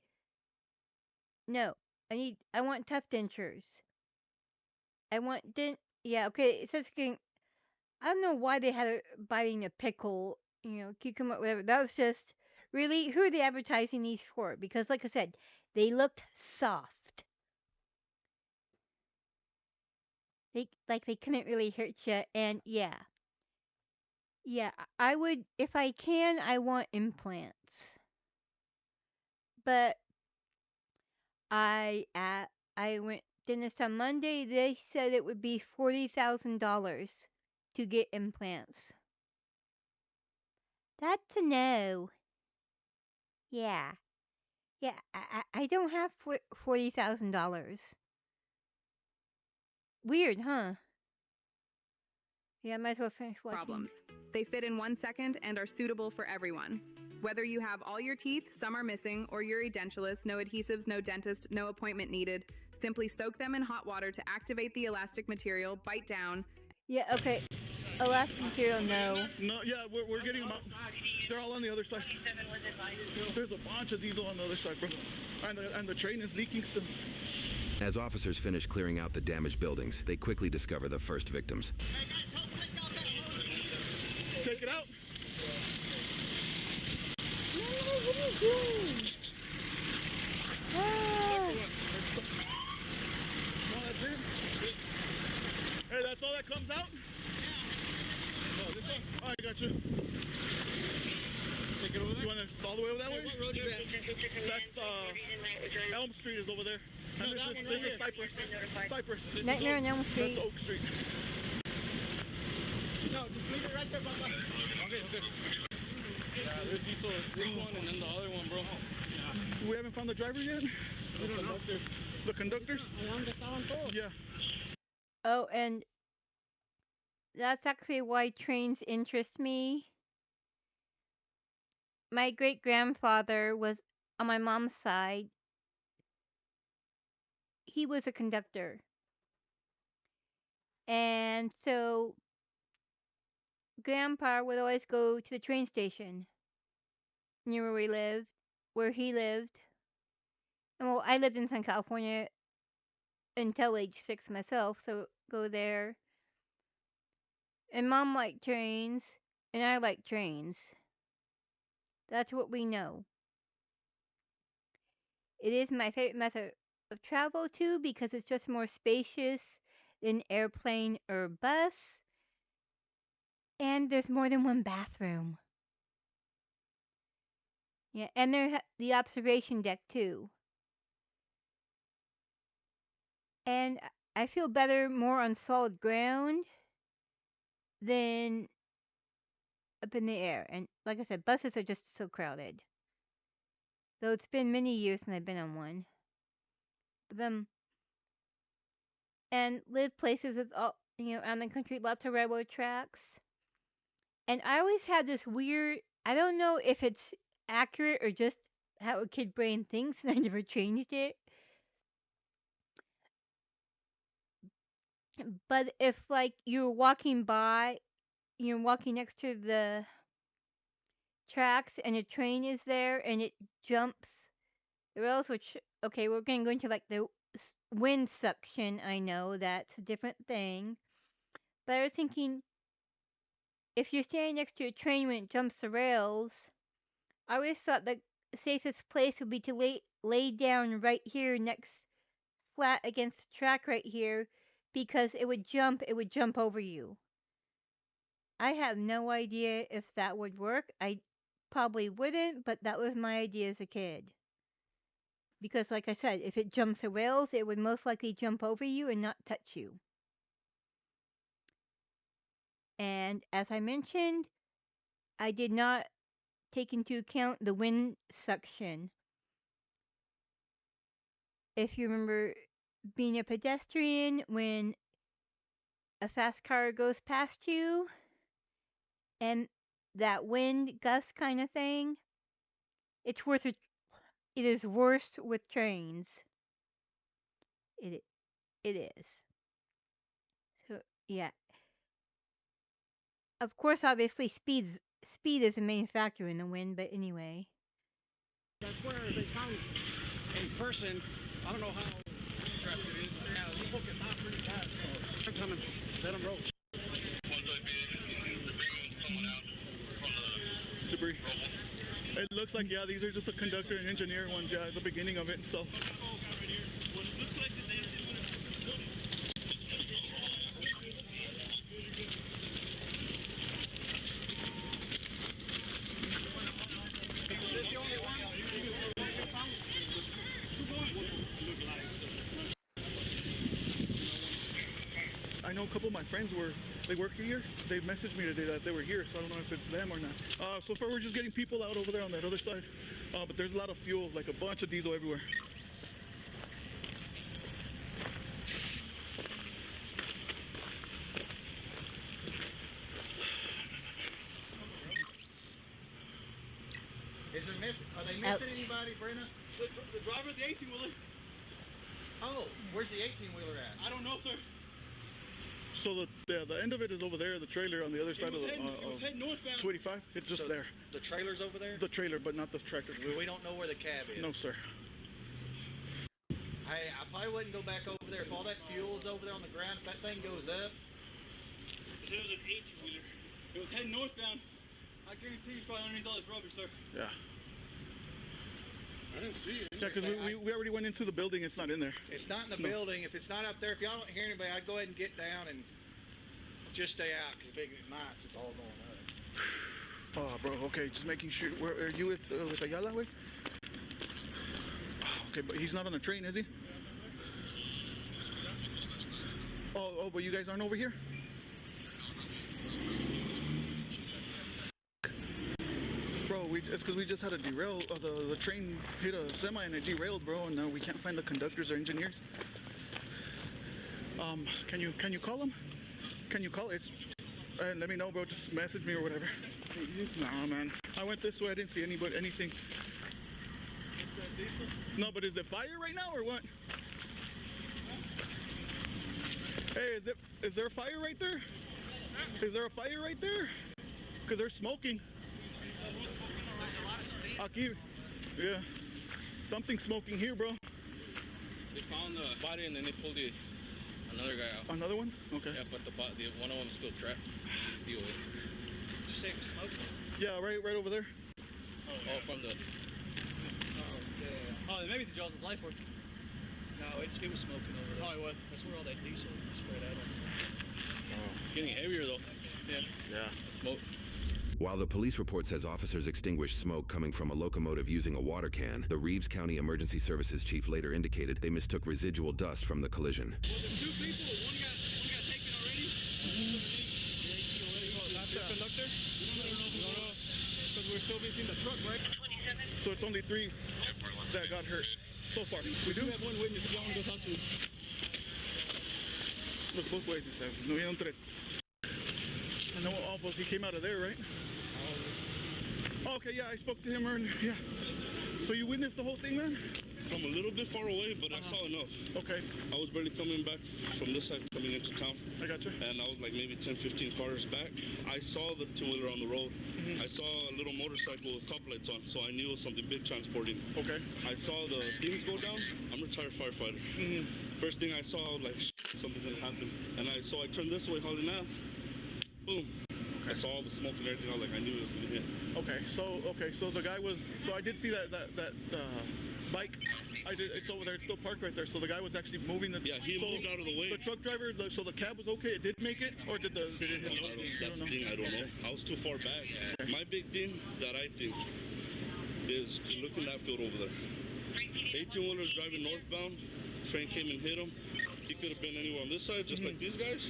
No, I want tough dentures. Yeah, okay, it says I don't know why they had a biting a pickle cucumber, whatever. That was just really who are they advertising these for? Because, like I said, they looked soft. They couldn't really hurt you, and yeah, I would if I can. I want implants, but I went dentist on Monday. They said it would be $40,000 to get implants. That's a no. Yeah. Yeah, I don't have $40,000. Weird, huh? Yeah, I might as well finish watching. Problems. They fit in 1 second and are suitable for everyone. Whether you have all your teeth, some are missing, or you're edentulous, no adhesives, no dentist, no appointment needed, simply soak them in hot water to activate the elastic material, bite down. Yeah, okay. Elastic material, no. No, yeah, we're getting them out. They're all on the other side. There's a bunch of diesel on the other side, bro. And the train is leaking still. As officers finish clearing out the damaged buildings, they quickly discover the first victims. Hey guys, help take out that hose. Take it out. No, what are you doing? Hey, that's all that comes out? Yeah. Oh, this one? Oh, I got you. Take it over there? You want to all the way over that way? What road is that? That's, Elm Street is over there. And this is Cypress. Cypress. Nightmare on Elm Street. That's Oak Street. No, just leave it right there, Papa. Okay. Yeah, there's diesel, this one, and then the other one, bro. Yeah. We haven't found the driver yet? We don't know. The conductors? Yeah. Oh, and that's actually why trains interest me. My great-grandfather was, on my mom's side, he was a conductor. And so Grandpa would always go to the train station near where he lived. And well, I lived in Southern California until age 6 myself, so go there. And Mom liked trains, and I like trains. That's what we know. It is my favorite method of travel too because it's just more spacious than airplane or bus. And there's more than one bathroom. Yeah, and the observation deck too. And I feel better more on solid ground than up in the air. And like I said, buses are just so crowded. Though it's been many years since I've been on one. And live places with all out in the country, lots of railroad tracks. And I always had this weird, I don't know if it's accurate or just how a kid brain thinks, and I never changed it. But if like you're walking next to the tracks and a train is there and it jumps the rails, which, okay, we're going to go into like the wind suction. I know that's a different thing. But I was thinking, if you're standing next to a train when it jumps the rails, I always thought the safest place would be to lay down right here flat against the track right here, because it would jump over you. I have no idea if that would work. I probably wouldn't, but that was my idea as a kid. Because like I said, if it jumps the rails, it would most likely jump over you and not touch you. And as I mentioned, I did not take into account the wind suction. If you remember being a pedestrian when a fast car goes past you and that wind gust kind of thing, it is worse with trains. It is. So yeah. Of course, obviously, speed is the main factor in the wind, but anyway. That's where they found a person. I don't know how traffic it is. Yeah, this book is not pretty fast, so I'm coming. Let them roll. looks like, yeah, these are just the conductor and engineer ones, yeah, at the beginning of it, so. I know a couple of my friends they work here. They messaged me today that they were here, so I don't know if it's them or not. So far we're just getting people out over there on that other side. But there's a lot of fuel, like a bunch of diesel everywhere. Are they missing anybody, Brenna? The driver of the 18-wheeler. Oh, where's the 18-wheeler at? I don't know, sir. So the end of it is over there, the trailer on the other side of the it was heading northbound. 285. It's just there. The trailer's over there? The trailer, but not the tractor. We don't know where the cab is. No, sir. Hey, I probably wouldn't go back over there. If all that fuel's over there on the ground, if that thing goes up. It was an 18-wheeler. It was heading northbound. I guarantee it's probably underneath all this rubber, sir. Yeah. I didn't see it. Yeah, because we already went into the building. It's not in there. It's not in the building. If it's not up there, if y'all don't hear anybody, I'd go ahead and get down and just stay out. Because big nights, it's all going up. Oh, bro. Okay, just making sure. Where are you with Ayala? Wait. Okay, but he's not on the train, is he? Oh, but you guys aren't over here? Bro, it's because we just had a derail. The train hit a semi and it derailed, bro, and we can't find the conductors or engineers. Can you call them? Can you call it? And let me know, bro. Just message me or whatever. Nah, man. I went this way. I didn't see anything. No, but is it fire right now or what? Hey, is there a fire right there? Is there a fire right there? Because they're smoking. There's a lot of steam. Aquí. Yeah. Something smoking here, bro. They found the body and then they pulled another guy out. Another one? Okay. Yeah, but one of them is still trapped. Deal with it. Did you say it was smoking? Yeah, right over there. Oh, from the... Oh, maybe the jaws of life work. No, it was smoking over there. Oh, it was. That's where all that diesel spread out on. It's getting heavier though. Yeah. Smoke. While the police report says officers extinguished smoke coming from a locomotive using a water can, the Reeves County Emergency Services chief later indicated they mistook residual dust from the collision. Well, there's two people. One got taken already. That's the conductor? We don't know. Because we're still missing the truck, right? 27. So it's only 3 that got hurt so far. We do have one witness. If y'all want to go talk to him. Look both ways, he said. No, he don't tre. And then almost he came out of there, right? Oh, okay, yeah, I spoke to him earlier. Yeah. So you witnessed the whole thing, man? From a little bit far away, but I saw enough. Okay. I was barely coming back from this side, coming into town. I got you. And I was like maybe 10, 15 cars back. I saw the two-wheeler on the road. I saw a little motorcycle with top lights on, so I knew it was something big transporting. Okay. I saw the things go down. I'm a retired firefighter. First thing I saw, I was like, something's gonna happen. And so I turned this way, hauling ass. Boom. I saw all the smoke and everything. I was like, I knew it was gonna hit. Okay, so the guy was. So I did see that bike. It's over there. It's still parked right there. So the guy was actually moving the. Yeah, he moved out of the way. The truck driver. So the cab was okay. It did make it, or did it hit? That's the thing. I don't know. I was too far back. My big thing that I think is to look in that field over there. 18-wheeler's driving northbound. Train came and hit him. He could have been anywhere on this side, just like these guys,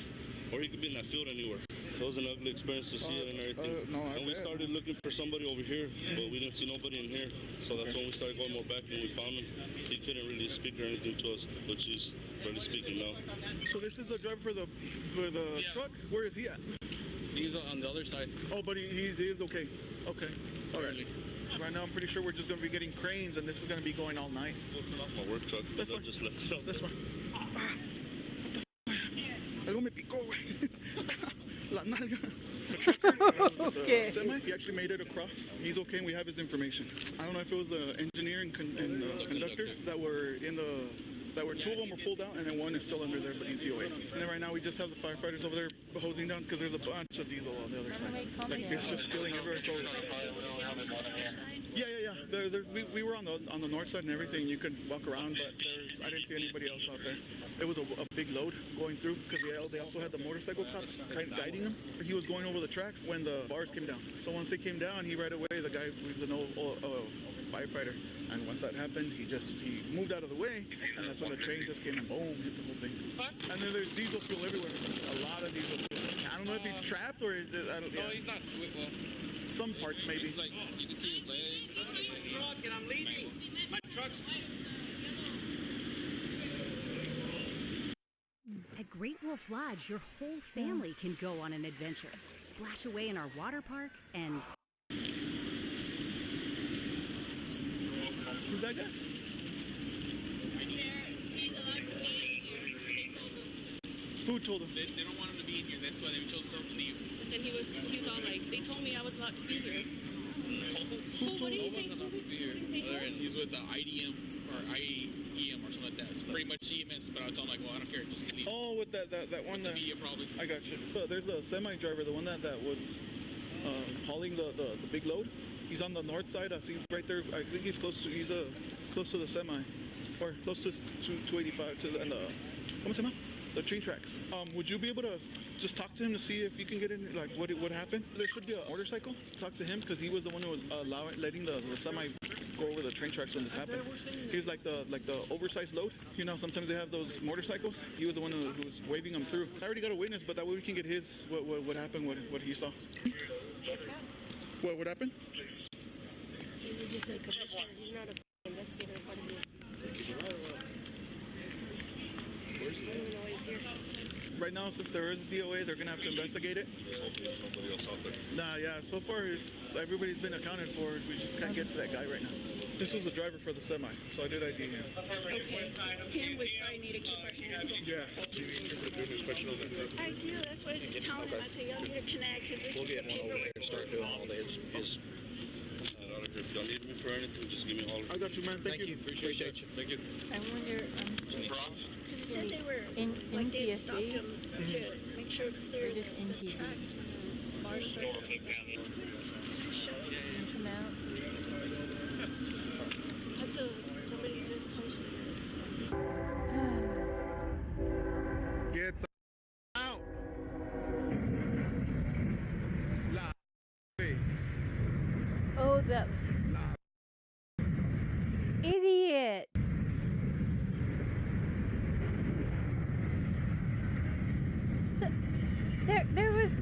or he could be in that field anywhere. It was an ugly experience to see it and everything. And we started looking for somebody over here, but we didn't see nobody in here. So that's when we started going more back and we found him. He couldn't really speak or anything to us, which he's barely speaking now. So this is the driver for the truck? Where is he at? He's on the other side. Oh, but he is okay. Okay. All right. Right now, I'm pretty sure we're just going to be getting cranes, and this is going to be going all night. We'll turn off my work truck. This one. Just left it out. This one. Algo me picó, güey. La nalga. The trucker, Okay. the semi, he actually made it across. He's okay, and we have his information. I don't know if it was the engineer and conductor that were in the. That were 2 of them were pulled out, and then 1 is still under there, but he's DOA. And then right now we just have the firefighters over there hosing down because there's a bunch of diesel on the other side. Like it's just spilling everywhere. So yeah. we were on the north side and everything. You could walk around, but I didn't see anybody else out there. It was a big load going through because they also had the motorcycle cops kind of guiding him. He was going over the tracks when the bars came down. So once they came down, he right away, the guy was an old firefighter, and once that happened, he moved out of the way, and that's when the train just came and boom, hit the whole thing. And then there's diesel fuel everywhere. A lot of diesel fuel. I don't know if he's trapped or is it, I don't know. No, he's not. Well, some parts maybe. It's like you can see his legs. Truck and I'm leaving. My truck's. At Great Wolf Lodge, your whole family can go on an adventure, splash away in our water park, and... Who's that guy? Who told him? They don't want him to be in here. That's why they chose to leave. But then he was all like, they told me I was allowed to be here. What do you think? He's with the IDM or IEM or something like that. It's pretty much EMS, but I was telling him, like, well, I don't care, just leave. Oh, with that one. The media probably. I got you. There's a semi driver, the one that was hauling the big load. He's on the north side. I see right there. I think he's close to the semi, or close to 285 to the train tracks. Would you be able to just talk to him to see if you can get in, like what happened? There should be a motorcycle. Talk to him because he was the one who was letting the semi go over the train tracks when this happened. He was like the oversized load. You know, sometimes they have those motorcycles. He was the one who was waving them through. I already got a witness, but that way we can get his what happened, what he saw. What happened? He's just a commissioner. He's not a investigator. Right now, since there is DOA, they're gonna have to investigate it. Nah, yeah. So far, everybody's been accounted for. We just can't get to that guy right now. This was the driver for the semi, so I did ID him. Okay. Him, we probably need to keep our hands on. Yeah. I do. That's why I was just telling him. I said, y'all need to connect because this We'll get one over there and start doing all this. If y'all need me for anything, just give me a holler. I got you, man. Thank you. Appreciate you. Thank you. I wonder, because it said they were in they had stopped TSA, him to make sure to clear or just in the TV? tracks when the bars started. Come out. That's somebody just posted it. Get the out. Oh, that idiot. There was.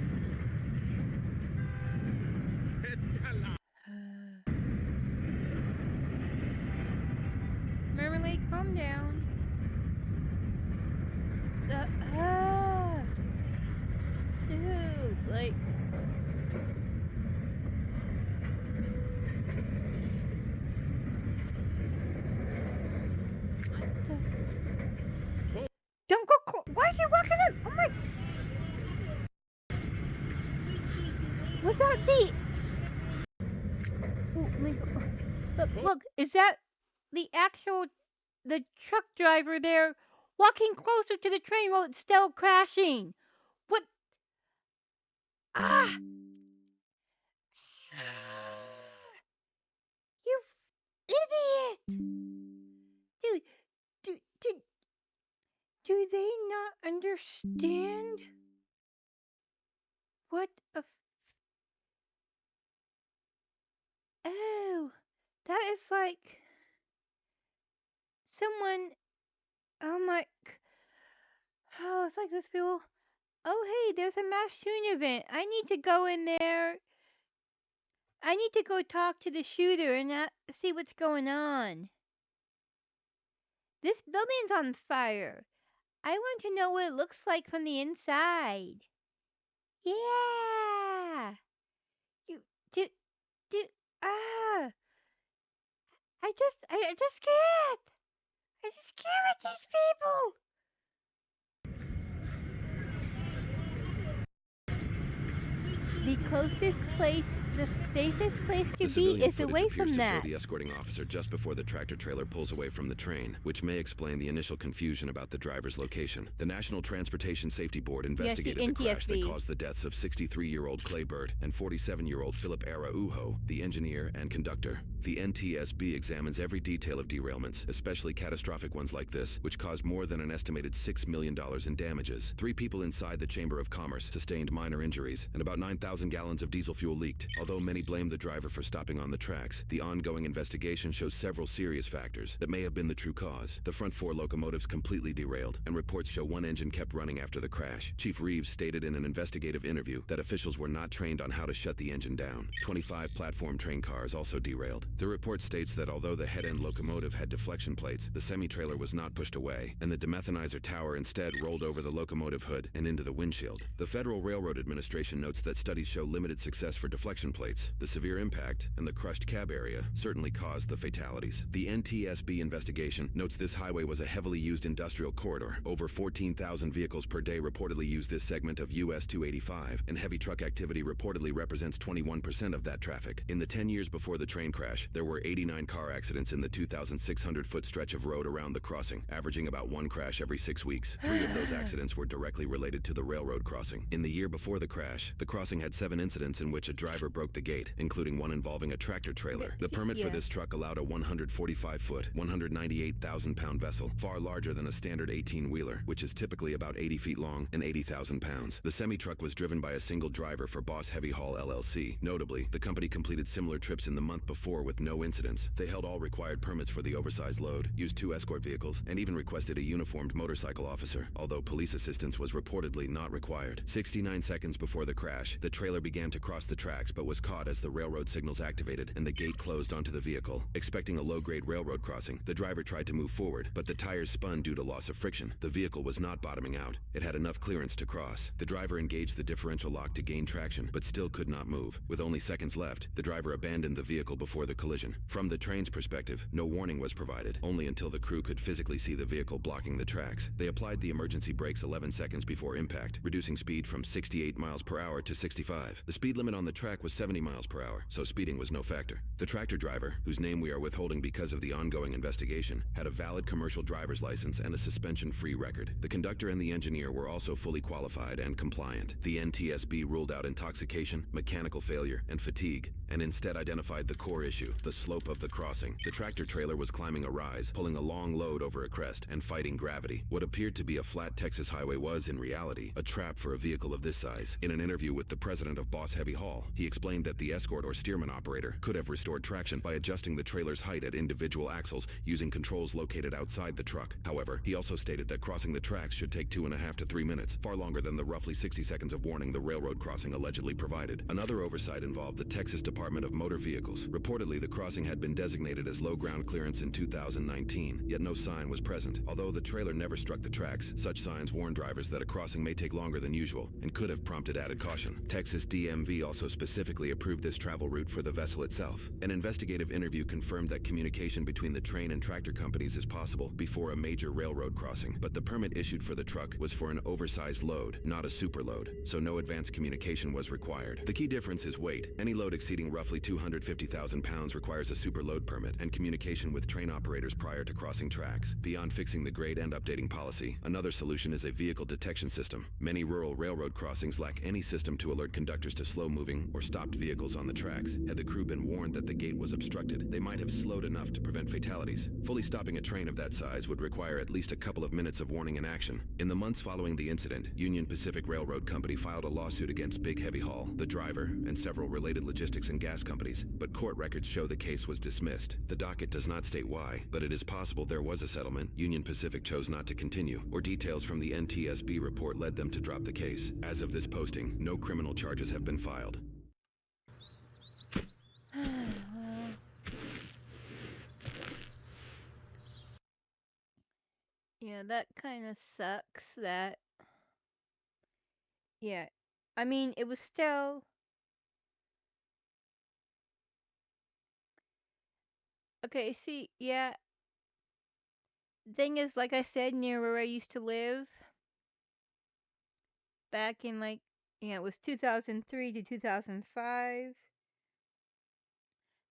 Mermaid, calm down. Dude, like. Don't go. Why is he walking up? Oh my. Was that the? Oh my God. Look, is that the truck driver there walking closer to the train while it's still crashing? What? Ah! You idiot! Do they not understand what a... Oh, that is like someone... Oh my... Oh, it's like this people... Oh, hey, there's a mass shooting event. I need to go in there. I need to go talk to the shooter and see what's going on. This building's on fire. I want to know what it looks like from the inside. Yeah. I just can't. I just can't with these people. The closest place the safest place The to be civilian is footage away appears from to show that. the escorting officer just before the tractor trailer pulls away from the train, which may explain the initial confusion about the driver's location. The National Transportation Safety Board investigated the crash that caused the deaths of 63-year-old Clay Bird and 47-year-old Philip Araujo, the engineer and conductor. The NTSB examines every detail of derailments, especially catastrophic ones like this, which caused more than an estimated $6 million in damages. 3 people inside the Chamber of Commerce sustained minor injuries, and about 9,000 gallons of diesel fuel leaked. Although many blame the driver for stopping on the tracks, the ongoing investigation shows several serious factors that may have been the true cause. The front 4 locomotives completely derailed, and reports show one engine kept running after the crash. Chief Reeves stated in an investigative interview that officials were not trained on how to shut the engine down. 25 platform train cars also derailed. The report states that although the head-end locomotive had deflection plates, the semi-trailer was not pushed away, and the demethanizer tower instead rolled over the locomotive hood and into the windshield. The Federal Railroad Administration notes that studies show limited success for deflection plates. The severe impact and the crushed cab area certainly caused the fatalities. The NTSB investigation notes this highway was a heavily used industrial corridor. Over 14,000 vehicles per day reportedly use this segment of US 285, and heavy truck activity reportedly represents 21% of that traffic. In the 10 years before the train crash, there were 89 car accidents in the 2,600-foot stretch of road around the crossing, averaging about 1 crash every 6 weeks. 3 of those accidents were directly related to the railroad crossing. In the year before the crash, the crossing had 7 incidents in which a driver broke the gate, including one involving a tractor trailer. The permit for this truck allowed a 145-foot, 198,000-pound vessel, far larger than a standard 18-wheeler, which is typically about 80 feet long and 80,000 pounds. The semi-truck was driven by a single driver for Boss Heavy Haul LLC. Notably, the company completed similar trips in the month before with no incidents. They held all required permits for the oversized load, used 2 escort vehicles, and even requested a uniformed motorcycle officer, although police assistance was reportedly not required. 69 seconds before the crash, the trailer began to cross the tracks but was caught as the railroad signals activated and the gate closed onto the vehicle. Expecting a low-grade railroad crossing, the driver tried to move forward, but the tires spun due to loss of friction. The vehicle was not bottoming out. It had enough clearance to cross. The driver engaged the differential lock to gain traction, but still could not move. With only seconds left, the driver abandoned the vehicle before the collision. From the train's perspective, no warning was provided, only until the crew could physically see the vehicle blocking the tracks. They applied the emergency brakes 11 seconds before impact, reducing speed from 68 miles per hour to 65. The speed limit on the track was 70 miles per hour, so speeding was no factor. The tractor driver, whose name we are withholding because of the ongoing investigation, had a valid commercial driver's license and a suspension-free record. The conductor and the engineer were also fully qualified and compliant. The NTSB ruled out intoxication, mechanical failure, and fatigue, and instead identified the core issue, the slope of the crossing. The tractor trailer was climbing a rise, pulling a long load over a crest, and fighting gravity. What appeared to be a flat Texas highway was, in reality, a trap for a vehicle of this size. In an interview with the president of Boss Heavy Haul, he explained that the escort or steerman operator could have restored traction by adjusting the trailer's height at individual axles using controls located outside the truck. However, he also stated that crossing the tracks should take 2.5 to 3 minutes, far longer than the roughly 60 seconds of warning the railroad crossing allegedly provided. Another oversight involved the Texas Department of Motor Vehicles. Reportedly, the crossing had been designated as low ground clearance in 2019, yet no sign was present. Although the trailer never struck the tracks, such signs warn drivers that a crossing may take longer than usual and could have prompted added caution. Texas DMV also specifically approved this travel route for the vessel itself. An investigative interview confirmed that communication between the train and tractor companies is possible before a major railroad crossing, but the permit issued for the truck was for an oversized load, not a super load, so no advanced communication was required. The key difference is weight. Any load exceeding roughly 250,000 pounds requires a super load permit and communication with train operators prior to crossing tracks. Beyond fixing the grade and updating policy, another solution is a vehicle detection system. Many rural railroad crossings lack any system to alert conductors to slow-moving or stopped vehicles on the tracks. Had the crew been warned that the gate was obstructed, they might have slowed enough to prevent fatalities. Fully stopping a train of that size would require at least a couple of minutes of warning and action. In the months following the incident, Union Pacific Railroad Company filed a lawsuit against Big Heavy Haul, the driver, and several related logistics and gas companies, but court records show the case was dismissed. The docket does not state why, but it is possible there was a settlement. Union Pacific chose not to continue, or details from the NTSB report led them to drop the case. As of this posting, no criminal charges have been filed. Yeah, that kind of sucks that. Yeah. I mean, it was still. Okay, see, yeah. Thing is, like I said, near where I used to live, back in like, yeah, it was 2003 to 2005.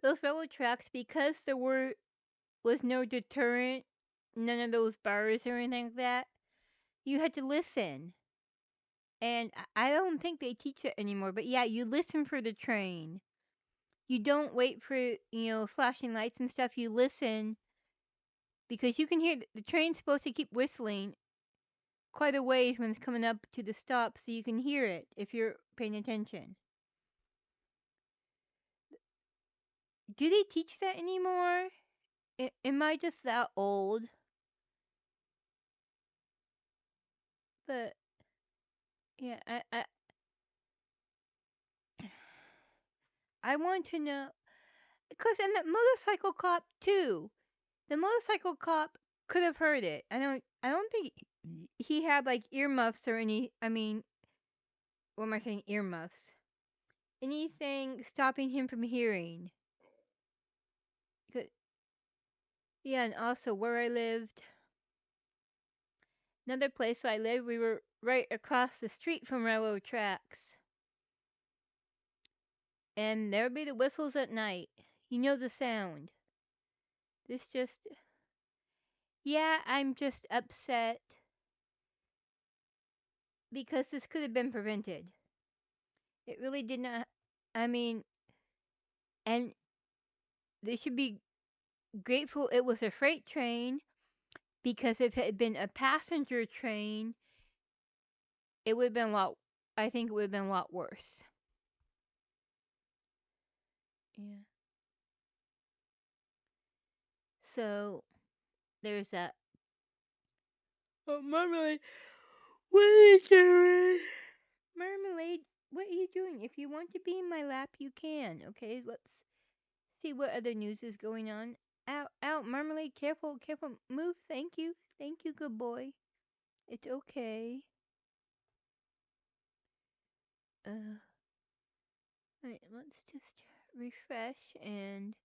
those railroad tracks, because there was no deterrent, none of those bars or anything like that, you had to listen. And I don't think they teach it anymore, but yeah, you listen for the train. You don't wait for, flashing lights and stuff. You listen because you can hear the train's supposed to keep whistling quite a ways when it's coming up to the stop, so you can hear it if you're paying attention. Do they teach that anymore? Am I just that old? But yeah, I want to know because in the motorcycle cop too, the motorcycle cop could have heard it. I don't think he had like earmuffs or any. I mean, what am I saying? Earmuffs. Anything stopping him from hearing. Yeah, and also where I lived, another place I lived, we were right across the street from railroad tracks. And there'd be the whistles at night. You know the sound. This just. Yeah, I'm just upset because this could have been prevented. It really did not. I mean, and they should be grateful it was a freight train because if it had been a passenger train, it would have been a lot. I think it would have been a lot worse. Yeah. So there's that. Oh, Marmalade, what are you doing? Marmalade, what are you doing? If you want to be in my lap, you can. Okay, let's see what other news is going on. Out, out, Marmalade, careful, careful, move. Thank you, good boy. It's okay. Alright, let's just refresh and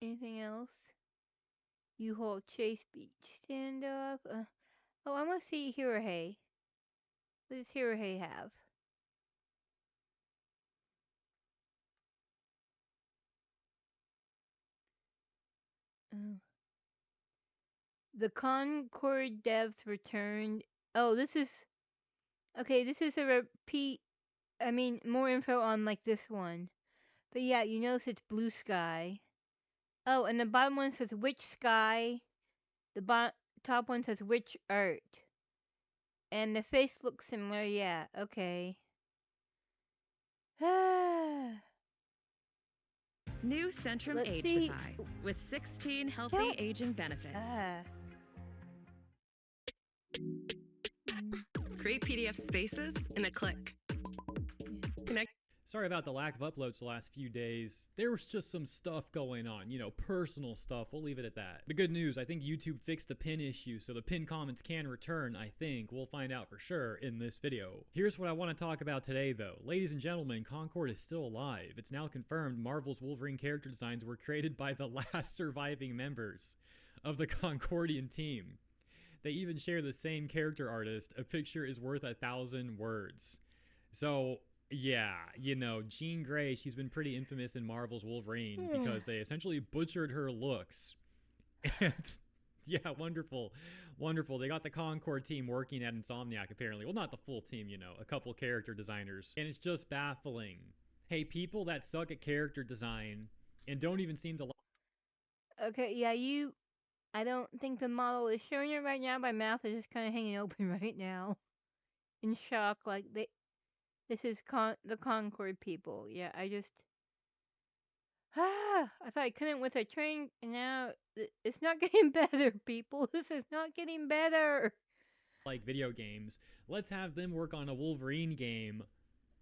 anything else? You hold Chase Beach standoff. Oh, I want to see Hirohei. What does Hirohei have? Oh. The Concord devs returned. Oh, this is okay. This is a repeat. I mean, more info on like this one. But yeah, you notice it's blue sky. Oh, and the bottom one says which sky. The top one says which art. And the face looks similar. Yeah. Okay. New Centrum Let's Age see. Defy with 16 healthy aging benefits. Create PDF spaces in a click. Connect. Sorry about the lack of uploads the last few days. There was just some stuff going on, personal stuff. We'll leave it at that. The good news, I think YouTube fixed the pin issue, so the pin comments can return, I think. We'll find out for sure in this video. Here's what I want to talk about today, though. Ladies and gentlemen, Concord is still alive. It's now confirmed Marvel's Wolverine character designs were created by the last surviving members of the Concordian team. They even share the same character artist. A picture is worth 1,000 words. So, yeah, Jean Grey, she's been pretty infamous in Marvel's Wolverine because they essentially butchered her looks. And yeah, wonderful. They got the Concord team working at Insomniac, apparently. Well, not the full team, a couple character designers. And it's just baffling. Hey, people that suck at character design and don't even seem to Okay, yeah, I don't think the model is showing it right now. My mouth is just kind of hanging open right now. In shock, like this is the Concord people. Yeah, I thought I couldn't with a train, and now it's not getting better, people. This is not getting better. like video games. Let's have them work on a Wolverine game.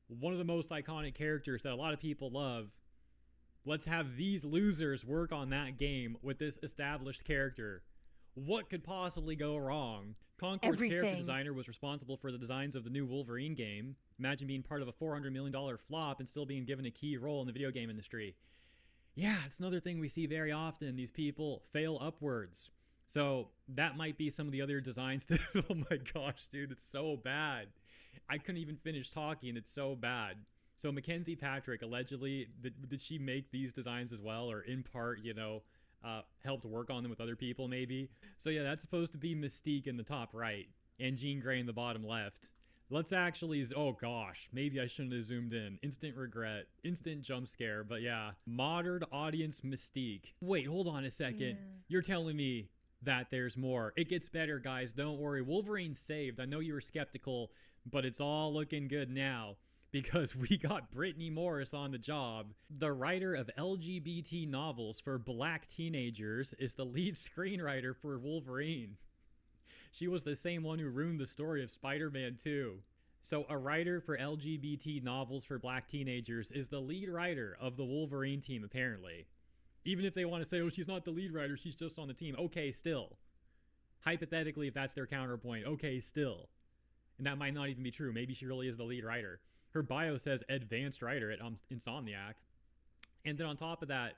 One of the most iconic characters that a lot of people love. Let's have these losers work on that game with this established character. What could possibly go wrong? Concord's character designer was responsible for the designs of the new Wolverine game. Imagine being part of a $400 million flop and still being given a key role in the video game industry. Yeah, it's another thing we see very often. These people fail upwards. So that might be some of the other designs that, oh my gosh, dude, it's so bad. I couldn't even finish talking. It's so bad. So Mackenzie Patrick, allegedly, did she make these designs as well, or in part, helped work on them with other people maybe? So yeah, that's supposed to be Mystique in the top right and Jean Grey in the bottom left. Let's actually, oh gosh, maybe I shouldn't have zoomed in. Instant regret, instant jump scare, but yeah. Modern audience Mystique. Wait, hold on a second. Yeah. You're telling me that there's more. It gets better, guys, don't worry. Wolverine's saved. I know you were skeptical, but it's all looking good now because we got Brittany Morris on the job. The writer of LGBT novels for Black teenagers is the lead screenwriter for Wolverine. She was the same one who ruined the story of Spider-Man 2. So a writer for LGBT novels for Black teenagers is the lead writer of the Wolverine team, apparently. Even if they want to say, oh, she's not the lead writer, she's just on the team. Okay, still. Hypothetically, if that's their counterpoint, okay, still. And that might not even be true. Maybe she really is the lead writer. Her bio says advanced writer at Insomniac. And then on top of that,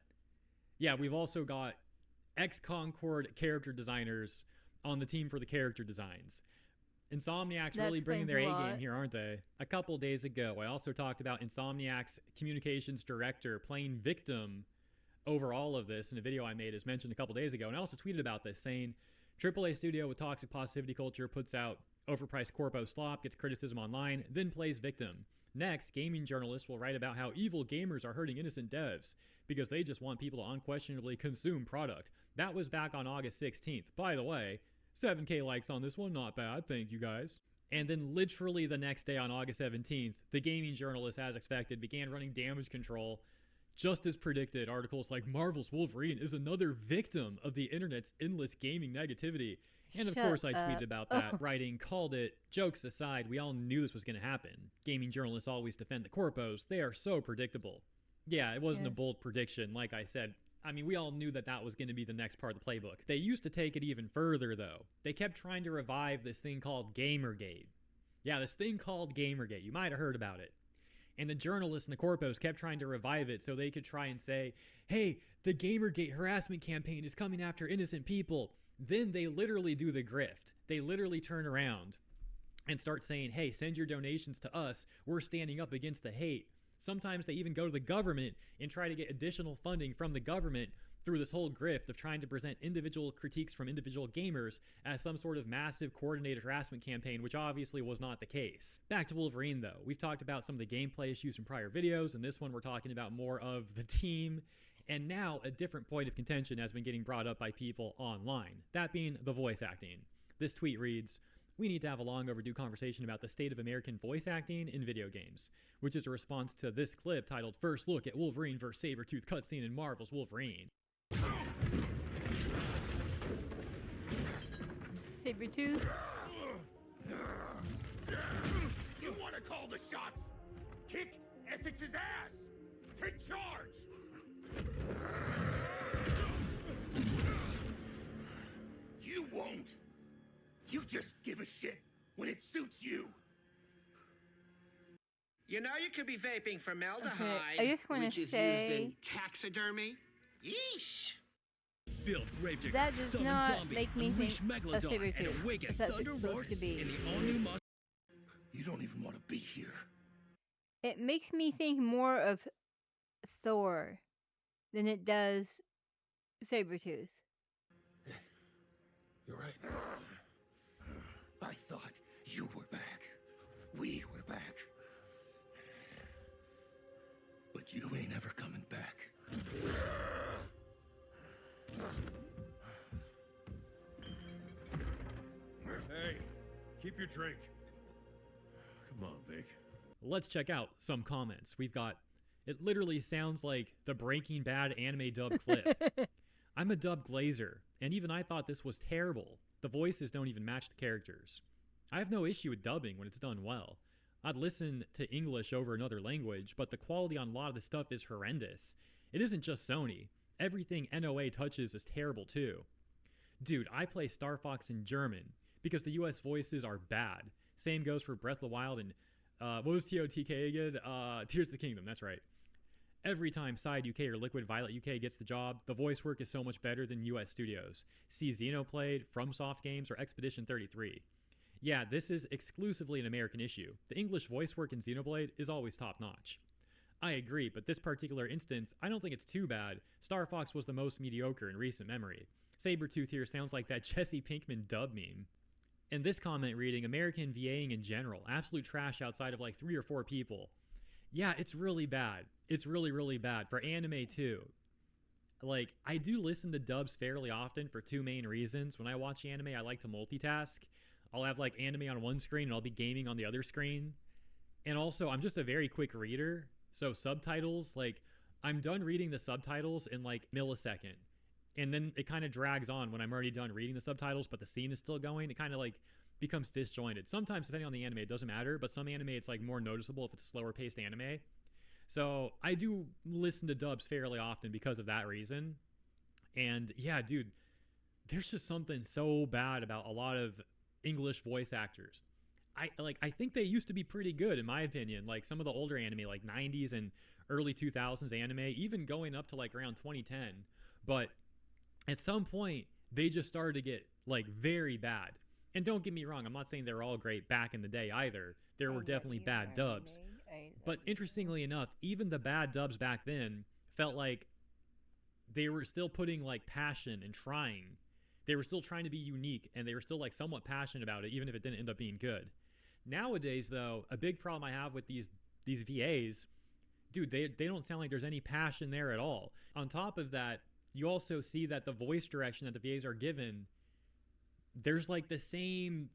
yeah, we've also got ex-Concord character designers on the team for the character designs. Insomniac's really bringing their A-game here, aren't they? A couple days ago, I also talked about Insomniac's communications director playing victim over all of this in a video I made, as mentioned a couple days ago. And I also tweeted about this, saying AAA studio with toxic positivity culture puts out overpriced corpo slop, gets criticism online, then plays victim. Next, gaming journalists will write about how evil gamers are hurting innocent devs because they just want people to unquestionably consume product. That was back on August 16th. By the way, 7K likes on this one, not bad, thank you guys. And then literally the next day on August 17th, the gaming journalist, as expected, began running damage control. Just as predicted, articles like Marvel's Wolverine is another victim of the internet's endless gaming negativity. And of course I tweeted about that, writing, called it, jokes aside, we all knew this was going to happen. Gaming journalists always defend the corpos, they are so predictable. Yeah, it wasn't a bold prediction, like I said. I mean, we all knew that that was going to be the next part of the playbook. They used to take it even further, though. They kept trying to revive this thing called Gamergate. Yeah, this thing called Gamergate. You might have heard about it. And the journalists and the corpos kept trying to revive it so they could try and say, hey, the Gamergate harassment campaign is coming after innocent people. Then they literally do the grift. They literally turn around and start saying, hey, send your donations to us. We're standing up against the hate. Sometimes they even go to the government and try to get additional funding from the government through this whole grift of trying to present individual critiques from individual gamers as some sort of massive coordinated harassment campaign, which obviously was not the case. Back to Wolverine though. We've talked about some of the gameplay issues from prior videos, and this one we're talking about more of the team. And now a different point of contention has been getting brought up by people online, that being the voice acting. This tweet reads, we need to have a long overdue conversation about the state of American voice acting in video games, which is a response to this clip titled First Look at Wolverine vs. Sabretooth Cutscene in Marvel's Wolverine. Sabretooth? You want to call the shots? Kick Essex's ass! Take charge! You won't! You just give a shit when it suits you! You know you could be vaping formaldehyde, I just want which to is say used in taxidermy. Yeesh! Build Gravedigger, that does summon not zombie, make me unleash think of Megalodon, and Sabretooth, awaken if that's what Thunder it's supposed Roars to be. in the all-new You don't even want to be here. It makes me think more of Thor than it does Sabretooth. You're right. I thought you were back. We were back. But you ain't ever coming back. Hey, keep your drink. Come on, Vic. Let's check out some comments. We've got, it literally sounds like the Breaking Bad anime dub clip. I'm a dub glazer, and even I thought this was terrible. The voices don't even match the characters. I have no issue with dubbing when it's done well. I'd listen to English over another language, but the quality on a lot of the stuff is horrendous. It isn't just Sony. Everything NOA touches is terrible too. Dude, I play Star Fox in German because the US voices are bad. Same goes for Breath of the Wild and, what was TOTK again? Tears of the Kingdom, that's right. Every time Side UK or Liquid Violet UK gets the job, the voice work is so much better than US studios. See Xenoblade, FromSoft Games, or Expedition 33. Yeah, this is exclusively an American issue. The English voice work in Xenoblade is always top notch. I agree, but this particular instance, I don't think it's too bad. Star Fox was the most mediocre in recent memory. Sabretooth here sounds like that Jesse Pinkman dub meme. In this comment reading, American VAing in general, absolute trash outside of like 3 or 4 people. Yeah, it's really bad. It's really, really bad. For anime too. Like, I do listen to dubs fairly often for 2 main reasons. When I watch anime, I like to multitask. I'll have like anime on one screen and I'll be gaming on the other screen. And also, I'm just a very quick reader. So subtitles, like, I'm done reading the subtitles in like millisecond. And then it kind of drags on when I'm already done reading the subtitles, but the scene is still going. It kind of like becomes disjointed. Sometimes, depending on the anime, it doesn't matter, but some anime, it's like more noticeable if it's slower paced anime. So I do listen to dubs fairly often because of that reason. And yeah, dude, there's just something so bad about a lot of English voice actors. I think they used to be pretty good in my opinion. Like some of the older anime, like 90s and early 2000s anime, even going up to like around 2010. But at some point, they just started to get like very bad. And don't get me wrong, I'm not saying they were all great back in the day either. There were definitely bad dubs. But interestingly enough, even the bad dubs back then felt like they were still putting like passion and trying. They were still trying to be unique and they were still like somewhat passionate about it, even if it didn't end up being good. Nowadays, though, a big problem I have with these VAs, dude, they don't sound like there's any passion there at all. On top of that, you also see that the voice direction that the VAs are given, there's like the same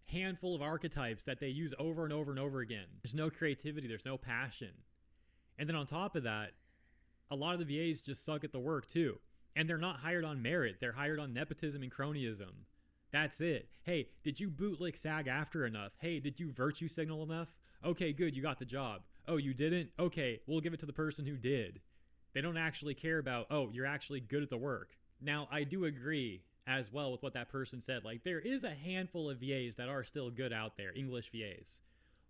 handful of archetypes that they use over and over and over again. There's no creativity, there's no passion. And then on top of that, a lot of the VAs just suck at the work too. And they're not hired on merit, they're hired on nepotism and cronyism. That's it. Hey, did you bootlick SAG after enough? Hey, did you virtue signal enough? Okay, good, you got the job. Oh, you didn't? Okay, we'll give it to the person who did. They don't actually care about, oh, you're actually good at the work. Now, I do agree as well with what that person said. Like, there is a handful of VAs that are still good out there, English VAs.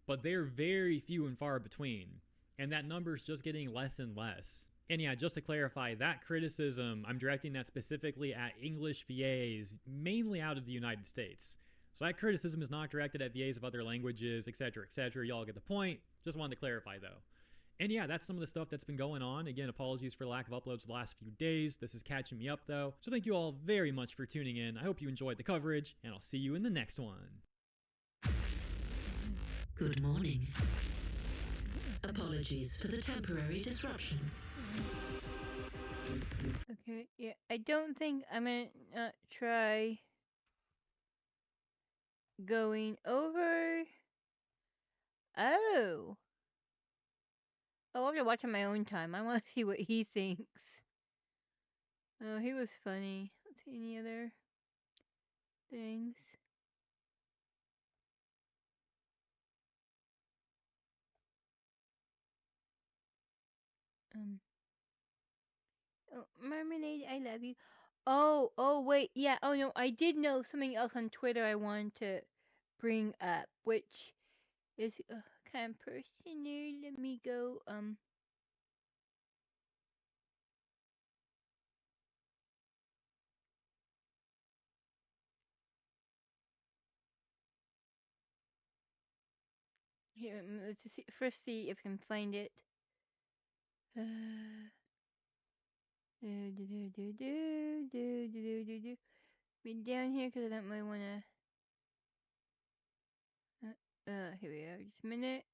But they're very few and far between. And that number's just getting less and less. And yeah, just to clarify, that criticism, I'm directing that specifically at English VAs, mainly out of the United States. So that criticism is not directed at VAs of other languages, etc., etc. Y'all get the point. Just wanted to clarify, though. And yeah, that's some of the stuff that's been going on. Again, apologies for lack of uploads the last few days. This is catching me up, though. So thank you all very much for tuning in. I hope you enjoyed the coverage, and I'll see you in the next one. Good morning. Apologies for the temporary disruption. Okay, yeah, I don't think I'm gonna try going over. Oh. Oh, I'm gonna watch on my own time. I want to see what he thinks. Oh, he was funny. Let's see any other things. Oh, Marmalade, I love you. Oh, wait, yeah. Oh no, I did know something else on Twitter I wanted to bring up, which is kind of personal. Let me go. Here, let's just first see if I can find it. Be down here because I don't really want to. Here we are. Just a minute.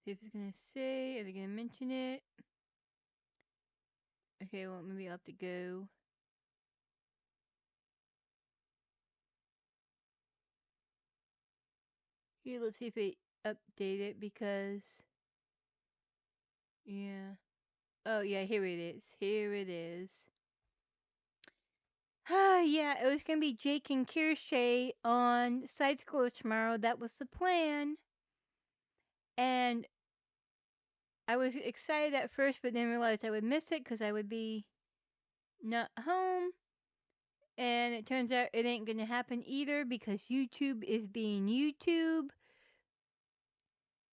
See if it's gonna say. Are they gonna mention it? Okay, well maybe I'll have to go. Here, let's see if they update it because. Yeah. Oh yeah, here it is. Here it is. Yeah, it was gonna be Jake and Kirsche on Side Scroller tomorrow. That was the plan. And I was excited at first, but then realized I would miss it because I would be not home. And it turns out it ain't gonna happen either because YouTube is being YouTube.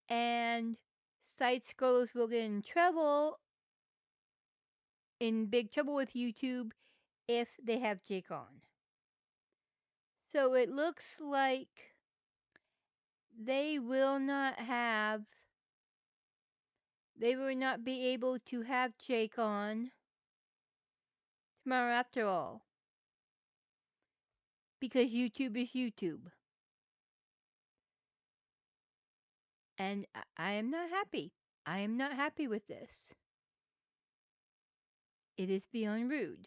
And Side Scrollers will get in big trouble with YouTube if they have Jake on. So it looks like they will not have they will not be able to have Jake on tomorrow after all. Because YouTube is YouTube. And I am not happy. I am not happy with this. It is beyond rude.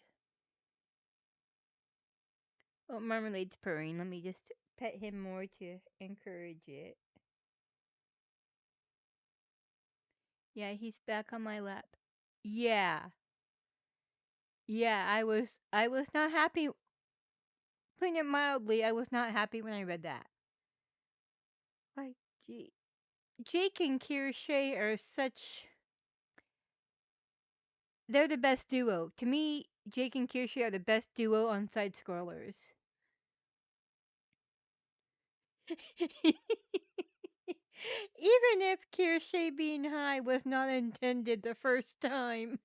Oh, Marmalade's purring. Let me just pet him more to encourage it. Yeah, he's back on my lap. Yeah. Yeah, I was not happy. Putting it mildly, I was not happy when I read that. Like, Jake and Kirsche are such. They're the best duo. To me, Jake and Kirsche are the best duo on side scrollers. Even if Kirsche being high was not intended the first time.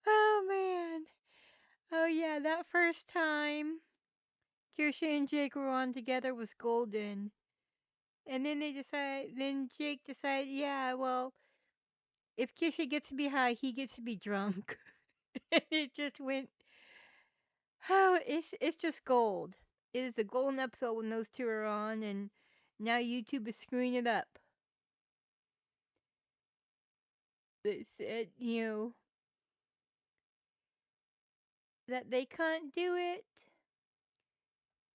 Oh man. Oh yeah, that first time Kirsche and Jake were on together was golden. And then then Jake decided, yeah, well, if Kirsche gets to be high, he gets to be drunk. And it just went, oh, it's just gold. It is a golden episode when those two are on, and now YouTube is screwing it up. They said, that they can't do it.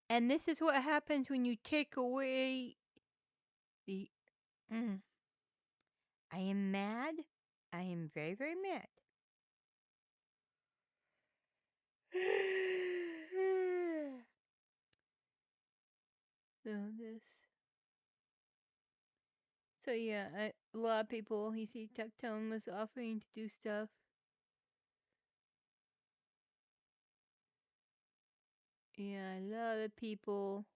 And this is what happens when you take away the. I am mad. I am very, very mad. So this. So yeah, a lot of people. He see Tectone was offering to do stuff. Yeah, a lot of people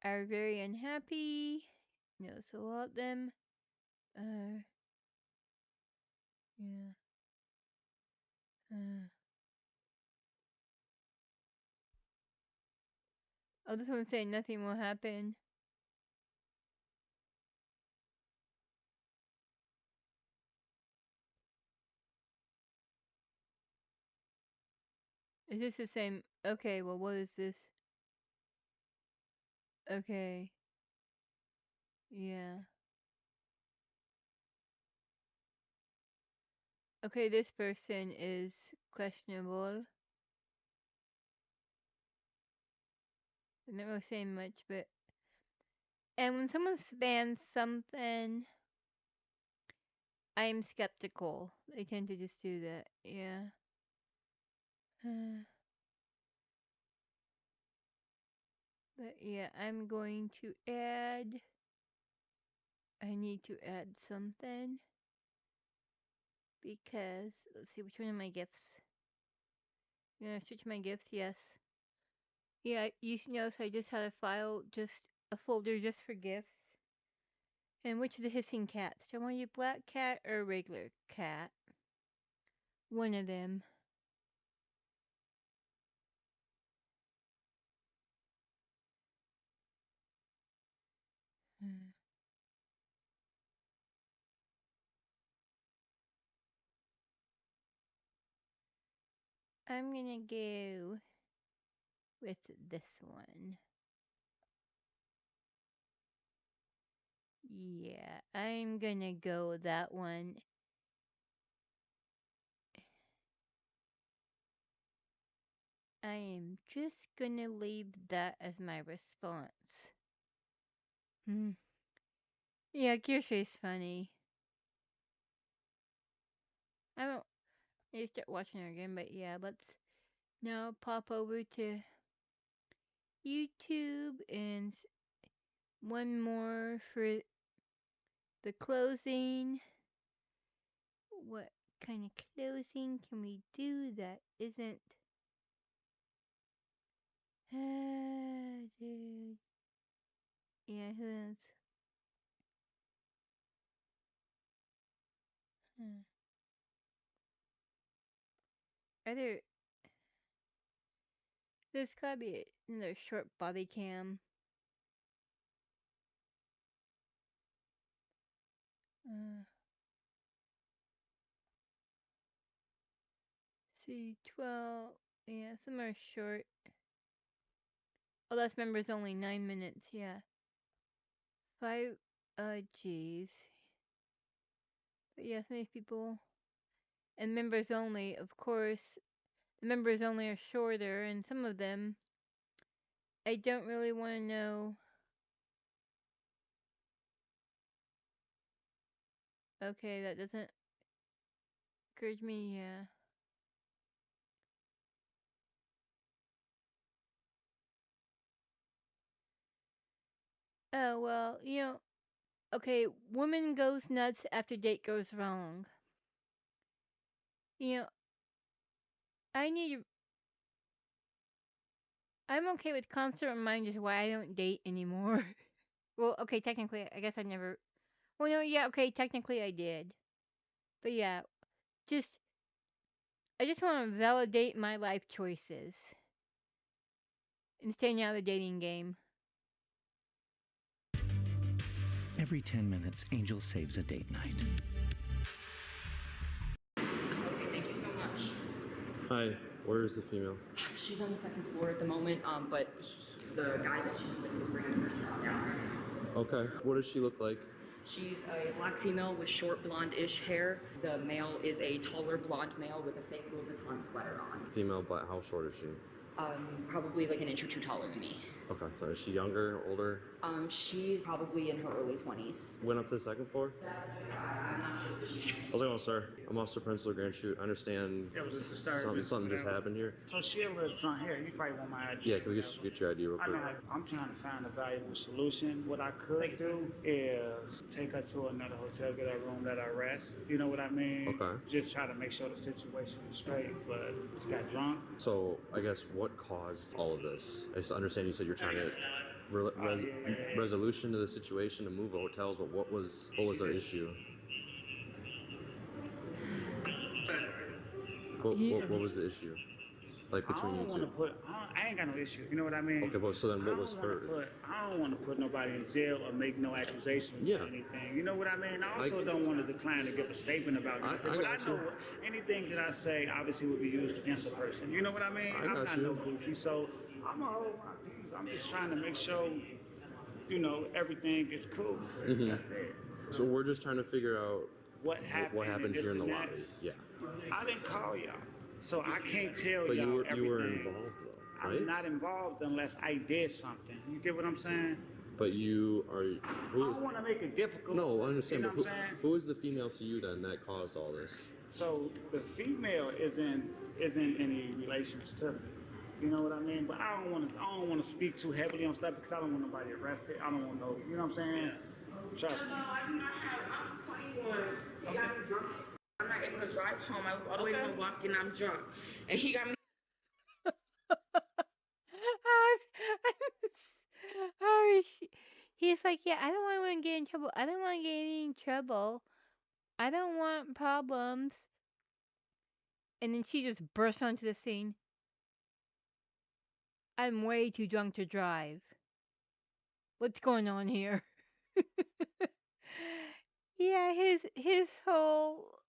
are very unhappy. So a lot of them are. Yeah. Oh, this one's saying nothing will happen. Is this the same? Okay, well, what is this? Okay. Yeah. Okay, this person is questionable. I'm not really saying much, but. And when someone spans something, I'm skeptical. They tend to just do that. Yeah. But yeah, I'm going to add. I need to add something. Because, let's see, which one of my gifts? You gonna switch my gifts? Yes. Yeah, you notice I just had a file, just a folder just for gifts. And which of the hissing cats? Do I want you black cat or regular cat? One of them. I'm gonna go with this one. Yeah, I'm gonna go with that one. I am just gonna leave that as my response. Yeah, Kirsche's funny. I don't need to start watching her again, but yeah, let's now pop over to YouTube and one more for the closing. What kind of closing can we do that isn't? Dude. Yeah, who knows? Are there? There's gotta be another short body cam. See, 12. Yeah, some are short. Oh, that's members only, 9 minutes, yeah. 5, geez. But yeah, some of these people. And members only, of course, the members only are shorter, and some of them, I don't really want to know. Okay, that doesn't encourage me, yeah. Oh, well, okay, woman goes nuts after date goes wrong. You know, I need, I'm okay with constant reminders why I don't date anymore. Well, okay, technically, I guess I never, well, no, yeah, okay, technically I did. But yeah, just, I just want to validate my life choices and staying out of the dating game. Every 10 minutes, Angel saves a date night. Thank you so much. Hi, where is the female? She's on the second floor at the moment, but the guy that she's with is bringing her stuff down. Okay. What does she look like? She's a black female with short blonde-ish hair. The male is a taller blonde male with a fake Louis Vuitton sweater on. Female, but how short is she? Probably like an inch or two taller than me. Okay. So is she younger, older? She's probably in her early 20s. Went up to the second floor? I'm not sure. How's it going, sir? I'm Officer Prince Grand Shoot. I understand something just happened here. So she lives on here. You probably want my ID. Yeah, can we just get your ID real quick? I'm trying to find a valuable solution. What I could do is take her to another hotel, get her a room, let her rest. You know what I mean? Okay. Just try to make sure the situation is straight, but she got drunk. So, I guess what caused all of this? I understand you said you're trying to resolution to the situation to move hotels, but what was the issue? What was the issue? Like between you two? I ain't got no issue. You know what I mean? Okay, but so then what was her? I don't want to put nobody in jail or make no accusations or anything. You know what I mean? I also don't want to decline to give a statement about it. But I know anything that I say obviously would be used against a person. You know what I mean? I'm not no goofy, so I'm gonna hold my peace. I'm just trying to make sure, everything is cool. Mm-hmm. That's it. So we're just trying to figure out what happened here in the lobby. Yeah. I didn't call y'all, so I can't tell but y'all everything. But you were involved, though, right? I'm not involved unless I did something. You get what I'm saying? But you are. I don't want to make it difficult. No, I understand. You know but what I'm saying? who is the female to you then that caused all this? So the female isn't any relations to me. You know what I mean? But I don't want to speak too heavily on stuff because I don't want nobody arrested. I don't want no. You know what I'm saying? Trust me. No, I do not have. I'm 21. He got me drunk. I'm not able to drive home. I was all the way to Milwaukee and I'm drunk. And he got me. Sorry. He's like, yeah, I don't want to get in trouble. I don't want to get in trouble. I don't want problems. And then she just burst onto the scene. I'm way too drunk to drive. What's going on here? Yeah, his whole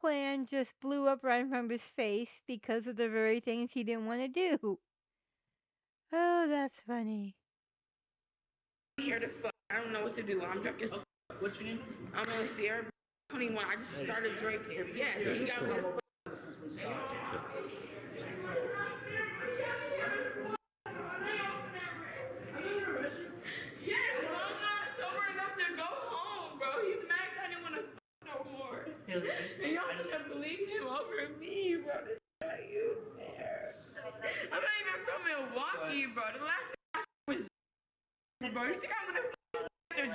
plan just blew up right in front of his face because of the very things he didn't want to do. Oh, that's funny. I'm here to fuck. I don't know what to do. I'm drunk as fuck. What's your name? I'm Sierra 21. I just started drinking. Yeah, so he got me to fuck. Yeah, well, I'm not sober enough to go home, bro. He's mad 'cause I didn't want to fuck no more. And y'all should believe him over me, bro. This guy is there. I'm not even from Milwaukee, bro. The last thing I was, bro. You think I'm gonna fuck this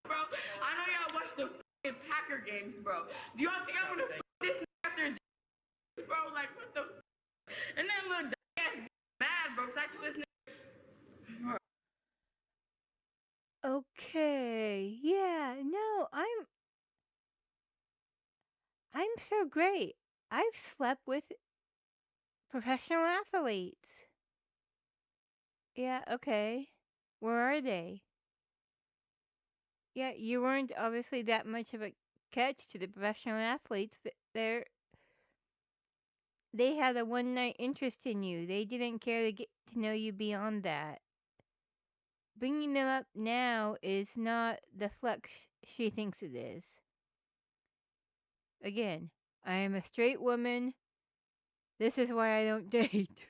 bro? I know y'all watch the fucking Packer games, bro. Do y'all think I'm gonna fuck this after, bro? Like, what the fuck? And then little ass mad, bro, because I told this nigga. Okay. Yeah, no, I'm so great. I've slept with professional athletes. Yeah, okay. Where are they? Yeah, you weren't obviously that much of a catch to the professional athletes. They had a one night interest in you. They didn't care to get to know you beyond that. Bringing them up now is not the flex she thinks it is. Again, I am a straight woman. This is why I don't date.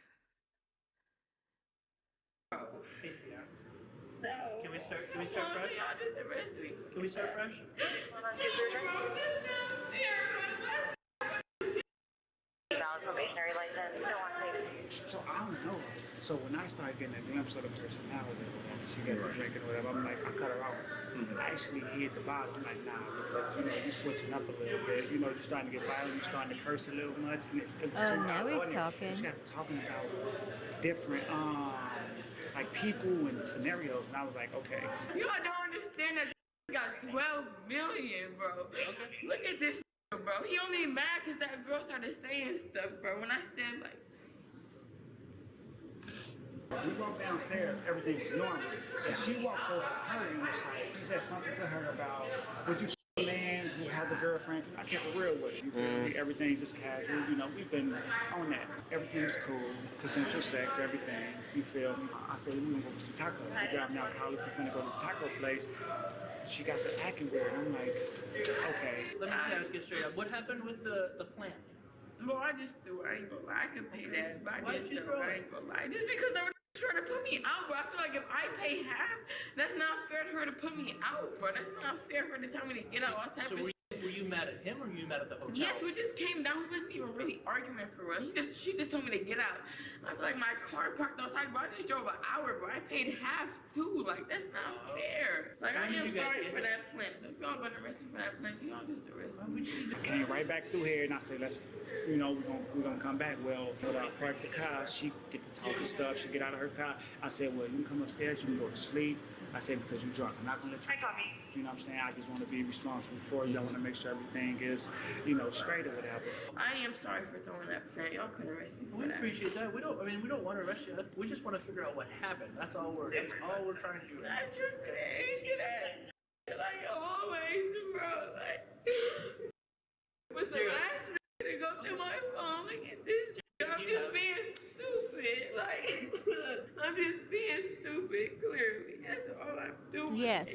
No. Can we start fresh? Y'all just arrest me. Can we start fresh? Valid probationary license. You don't want to So I don't know. So when I started getting a glimpse of the personality, she got her drinking or whatever, I'm like, I cut her out. I actually hit the bottom. I'm like, nah, because you're switching up a little bit. You're starting to get violent. You're starting to curse a little much. Oh, now he's talking. She got talking about different, like people and scenarios, and I was like, okay. Y'all don't understand that got 12 million, bro. Okay. Look at this, bro. He only mad because that girl started saying stuff, bro. When I said, like, we walked downstairs, everything was normal. And she walked over to her and was like, she said something to her about, would you a man who has a girlfriend? I kept it real with you. Feel me? Everything's just casual. We've been on that. Everything's cool. Consensual sex, everything. You feel me? I said, we gonna go get some tacos. We're driving out of college. We're finna go to the taco place. She got the acting weird. I'm like, okay. Let me just get straight up. What happened with the plant? bro, I just threw it. I ain't gonna lie. I could pay that. But Why did you throw I ain't gonna lie. Just because they were trying to put me out, bro. I feel like if I pay half, that's not fair to her to put me out, bro. That's not fair for her to tell me to get out all type of shit. Were you mad at him or were you mad at the hotel? Yes, we just came down. We wasn't even really arguing for real. She just told me to get out. I feel like my car parked outside, bro. I just drove an hour, bro. I paid half too. Like, that's not fair. Like, I am sorry for that plant. If y'all gonna arrest me for that plant, y'all just arrest me. I came right back through here and I said, let's, we're gonna come back. Well, when I parked the car, she get to talking stuff. She get out of her car. I said, well, you can come upstairs. You can go to sleep. I said, because you're drunk. I'm not gonna let you. You know what I'm saying? I just want to be responsible for you. I want to make sure everything is, straight or whatever. I am sorry for throwing that plant. Y'all couldn't arrest me for that. We appreciate that. We don't want to arrest you. We just want to figure out what happened. That's all we're trying to do. I just couldn't that. Like always, bro. Like, was the last nigga to go through my phone. Look at this. I'm just being stupid. Like, I'm just being stupid, clearly. That's all I'm doing. Yes.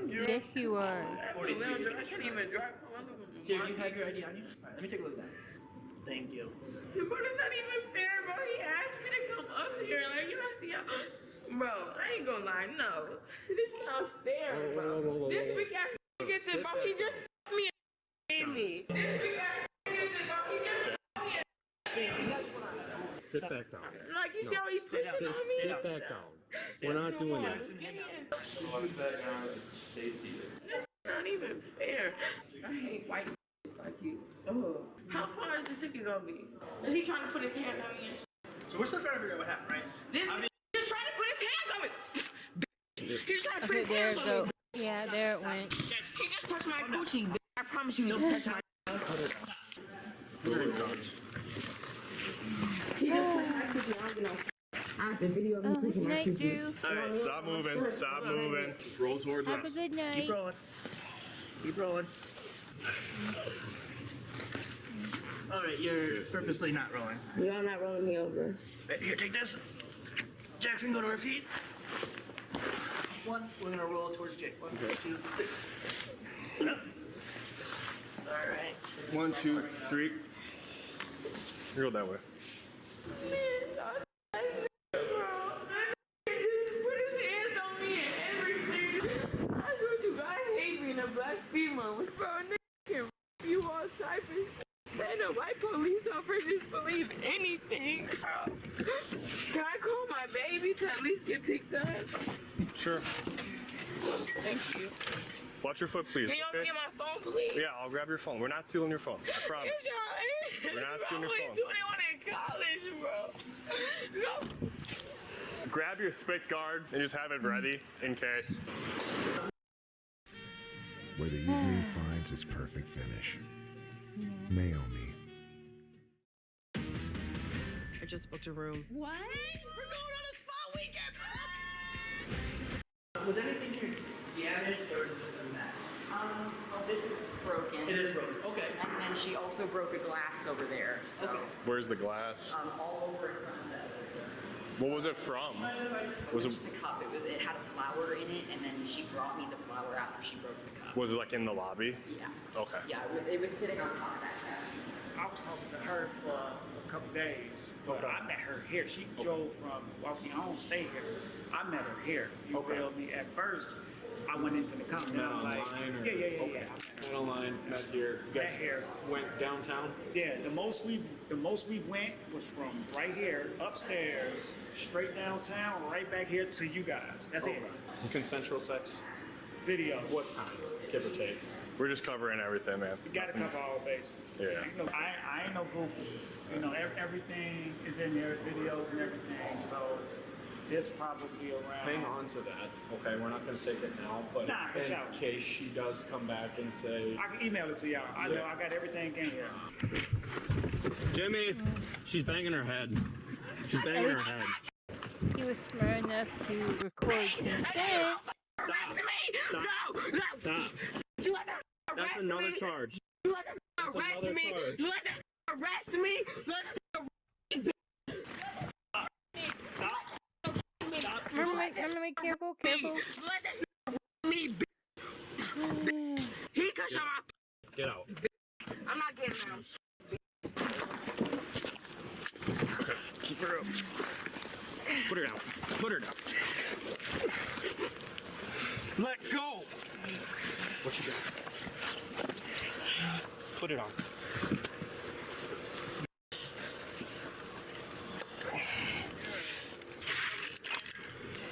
Yes, you are. I can't even drive home. Sir, you have your ID on you? All right, let me take a look at that. Thank you. Bro, it's not even fair, bro. He asked me to come up here. Like, you know, see how... Bro, I ain't gonna lie, no. This is not fair, bro. This week ass nigga said, bro, he just f***ed me and made me. This week ass nigga said, bro, he just f***ed me and Sit back down. like, you see how he's pushing on me? Sit back down. We're not doing that. That's not even fair. I hate white like you. Oh. How far is this nigga gonna be? Is he trying to put his hand on me and So we're still trying to figure out what happened, right? This nigga just trying to put his hands on me. He's trying to put his there hands it on go. me. Yeah, there it went. He just touched my coochie. I promise you, he just touched my. Who are guns? He just touched my coochie. I don't know. I have the video of him touching my Night, coochie. Drew. All right, stop moving. Stop moving. Just roll towards Have us. a good night. Keep rolling. Keep rolling. All right, you're purposely not rolling. Y'all not rolling me over. Right, here, take this. Jackson, go to our feet. One, we're gonna roll towards Jake. 1, 2, 3. Sit up. All right. 1, 2, 3. You go that way. Black female with bro, nigga can you all type of man, a white police officer just believe anything, bro. Can I call my baby to at least get picked up? Sure. Thank you. Watch your foot, please. Can y'all Okay? get my phone, please? Yeah, I'll grab your phone. We're not stealing your phone. I promise. We're not stealing your phone. 21 in college, bro. No. Grab your spit guard and just have it ready in case. Where the evening finds its perfect finish. Naomi. I just booked a room. What? We're going on a spa weekend, bro. Was anything here damaged or this is broken. It is broken. Okay. And then she also broke a glass over there. So. Okay. Where's the glass? All over in front of that. What was it from? It was just a cup. It had a flower in it, and then she brought me the flower after she broke the cup. Was it like in the lobby? Yeah. Okay. Yeah, it was sitting on top of that cabinet. I was talking to her for a couple days, but I met her here. She drove from Walking. I don't stay here. I met her here. You feel me? At first, I went into the company. Met I'm like, online or? yeah. Met online, met here. You guys Met here. went downtown? Yeah, the most we went was from right here upstairs, straight downtown, right back here to you guys. That's it. Consensual sex? Video. What time, give or take? We're just covering everything, man. We gotta cover all bases. Yeah. You know, I ain't no goofy. You know, everything is in there, videos and everything. So it's probably around. Hang on to that. Okay, we're not going to take it now, but for in sure. case she does come back and say, I can email it to y'all. I know I got everything in here. Jimmy, she's banging her head. She's banging her head. He was smart enough to record consent. Arrest me! Stop. No! Stop. You let this That's arrest another me! charge. You let this That's arrest another me! charge. You let this arrest me! Let this Remember, careful. Let this me be. He touched on my. Get out. I'm not getting down. Keep her up. Put her down. Put her down. Let go. What you got? Put it on.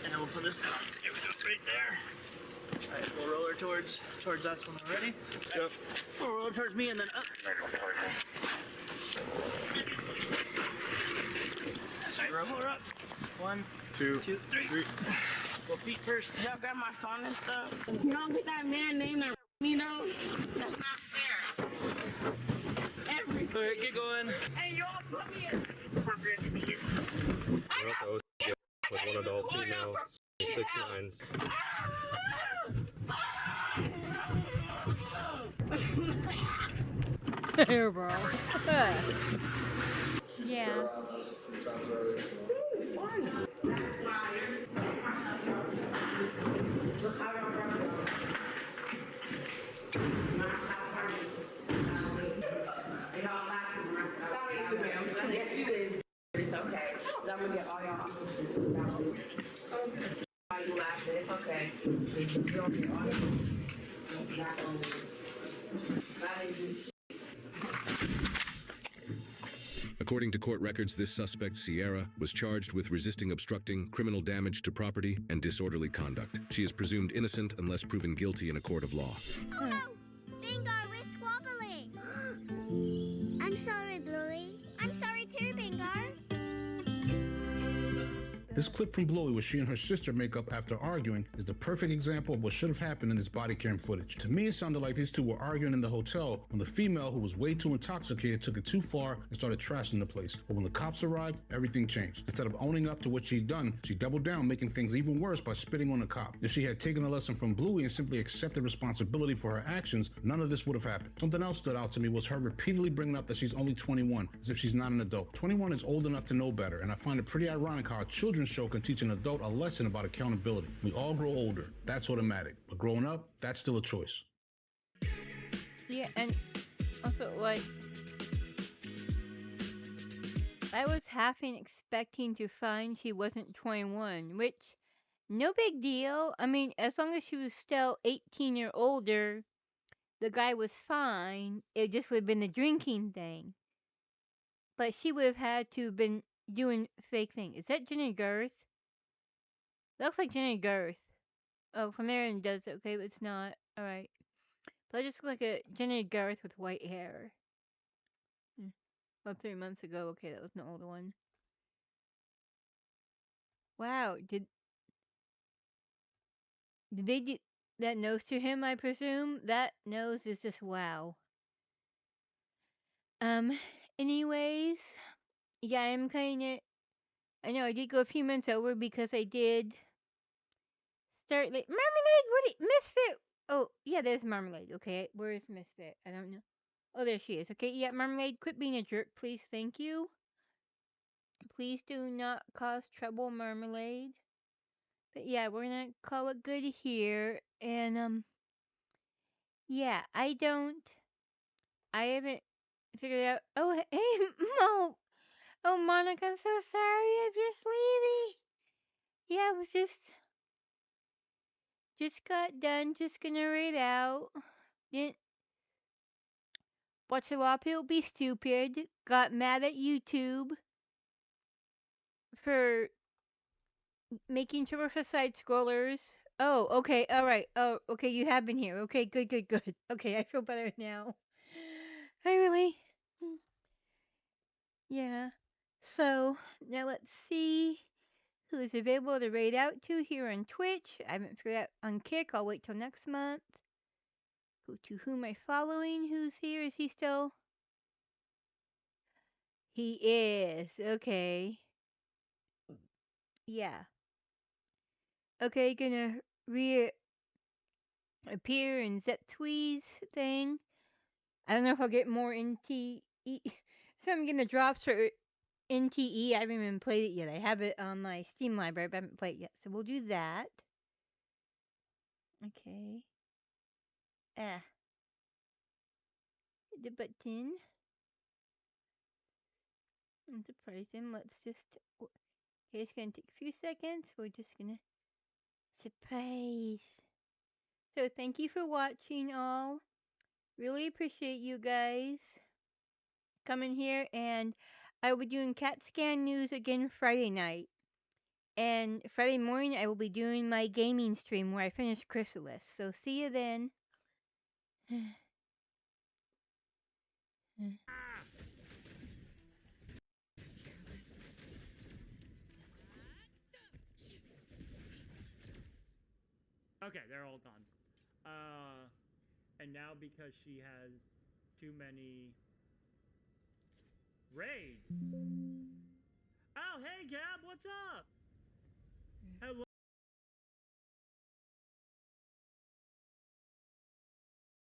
And then we'll put this down. Here we go, right there. All right, we'll roll her towards us when we're ready. Yep. We'll roll her towards me and then up. So roll her up. 1, 2, 3. Well, feet first. Y'all got my phone and stuff. You don't get that man name that me know. That's not fair. Everything. All right, get going. And y'all put me in. With one adult female, 6'9". Here, bro. Yeah. Yes, you is. It's okay. I'm gonna get all y'all off. Why you laughing? It's okay. You don't get all According to court records, this suspect, Sierra, was charged with resisting obstructing, criminal damage to property, and disorderly conduct. She is presumed innocent unless proven guilty in a court of law. Oh no! Bingar, we're squabbling! I'm sorry, Bluey. I'm sorry too, Bingar. This clip from Bluey where she and her sister make up after arguing is the perfect example of what should have happened in this body cam footage. To me, it sounded like these two were arguing in the hotel when the female, who was way too intoxicated, took it too far and started trashing the place. But when the cops arrived, everything changed. Instead of owning up to what she'd done, she doubled down, making things even worse by spitting on the cop. If she had taken a lesson from Bluey and simply accepted responsibility for her actions, none of this would have happened. Something else stood out to me was her repeatedly bringing up that she's only 21, as if she's not an adult. 21 is old enough to know better, and I find it pretty ironic how a children's show can teach an adult a lesson about accountability. We all grow older. That's automatic. But growing up, that's still a choice. Yeah, and also, like, I was half expecting to find she wasn't 21, which, no big deal. I mean, as long as she was still 18 or older, the guy was fine. It just would have been the drinking thing. But she would have had to have been doing fake things. Is that Jenny Garth? Looks like Jenny Garth. Oh, from there and does it. Okay, but it's not. Alright. So I just look like a Jenny Garth with white hair. Well, 3 months ago. Okay, that was an older one. Wow, did they do that nose to him, I presume? That nose is just wow. Anyways, yeah, I'm kinda, I know I did go a few minutes over because I did start late. Marmalade, Misfit, Oh, yeah, there's Marmalade. Okay, where is Misfit? I don't know. Oh, there she is. Okay, yeah, Marmalade, quit being a jerk, please. Thank you. Please do not cause trouble, Marmalade. But yeah, we're gonna call it good here. And, yeah, I haven't figured out. Oh, hey, Mo. Oh, Monica, I'm so sorry. I'm just leaving. Yeah, I was just got done. Just gonna read out. Didn't watch a lot of people be stupid. Got mad at YouTube for making trouble for side scrollers. Oh, okay, all right. Oh, okay, you have been here. Okay, good, good, good. Okay, I feel better now. I really, yeah. So now let's see who is available to raid out to here on Twitch. I haven't figured out on Kick. I'll wait till next month. Who am I following? Who's here? Is he still? He is. Okay. Yeah. Okay, gonna reappear in Zetwee's thing. I don't know if I'll get more NTE. So I'm getting the drops for NTE. I haven't even played it yet. I have it on my Steam library, but I haven't played it yet. So we'll do that. Okay. Ah. The button. I'm surprised him. Let's just. Okay, it's gonna take a few seconds. We're just gonna. Surprise. So thank you for watching all. Really appreciate you guys coming here, and I will be doing CatSCAN news again Friday night. And Friday morning I will be doing my gaming stream where I finish Chrysalis. So see you then. Okay, they're all gone. And now because she has too many raids. Oh, hey Gab, what's up? Hello.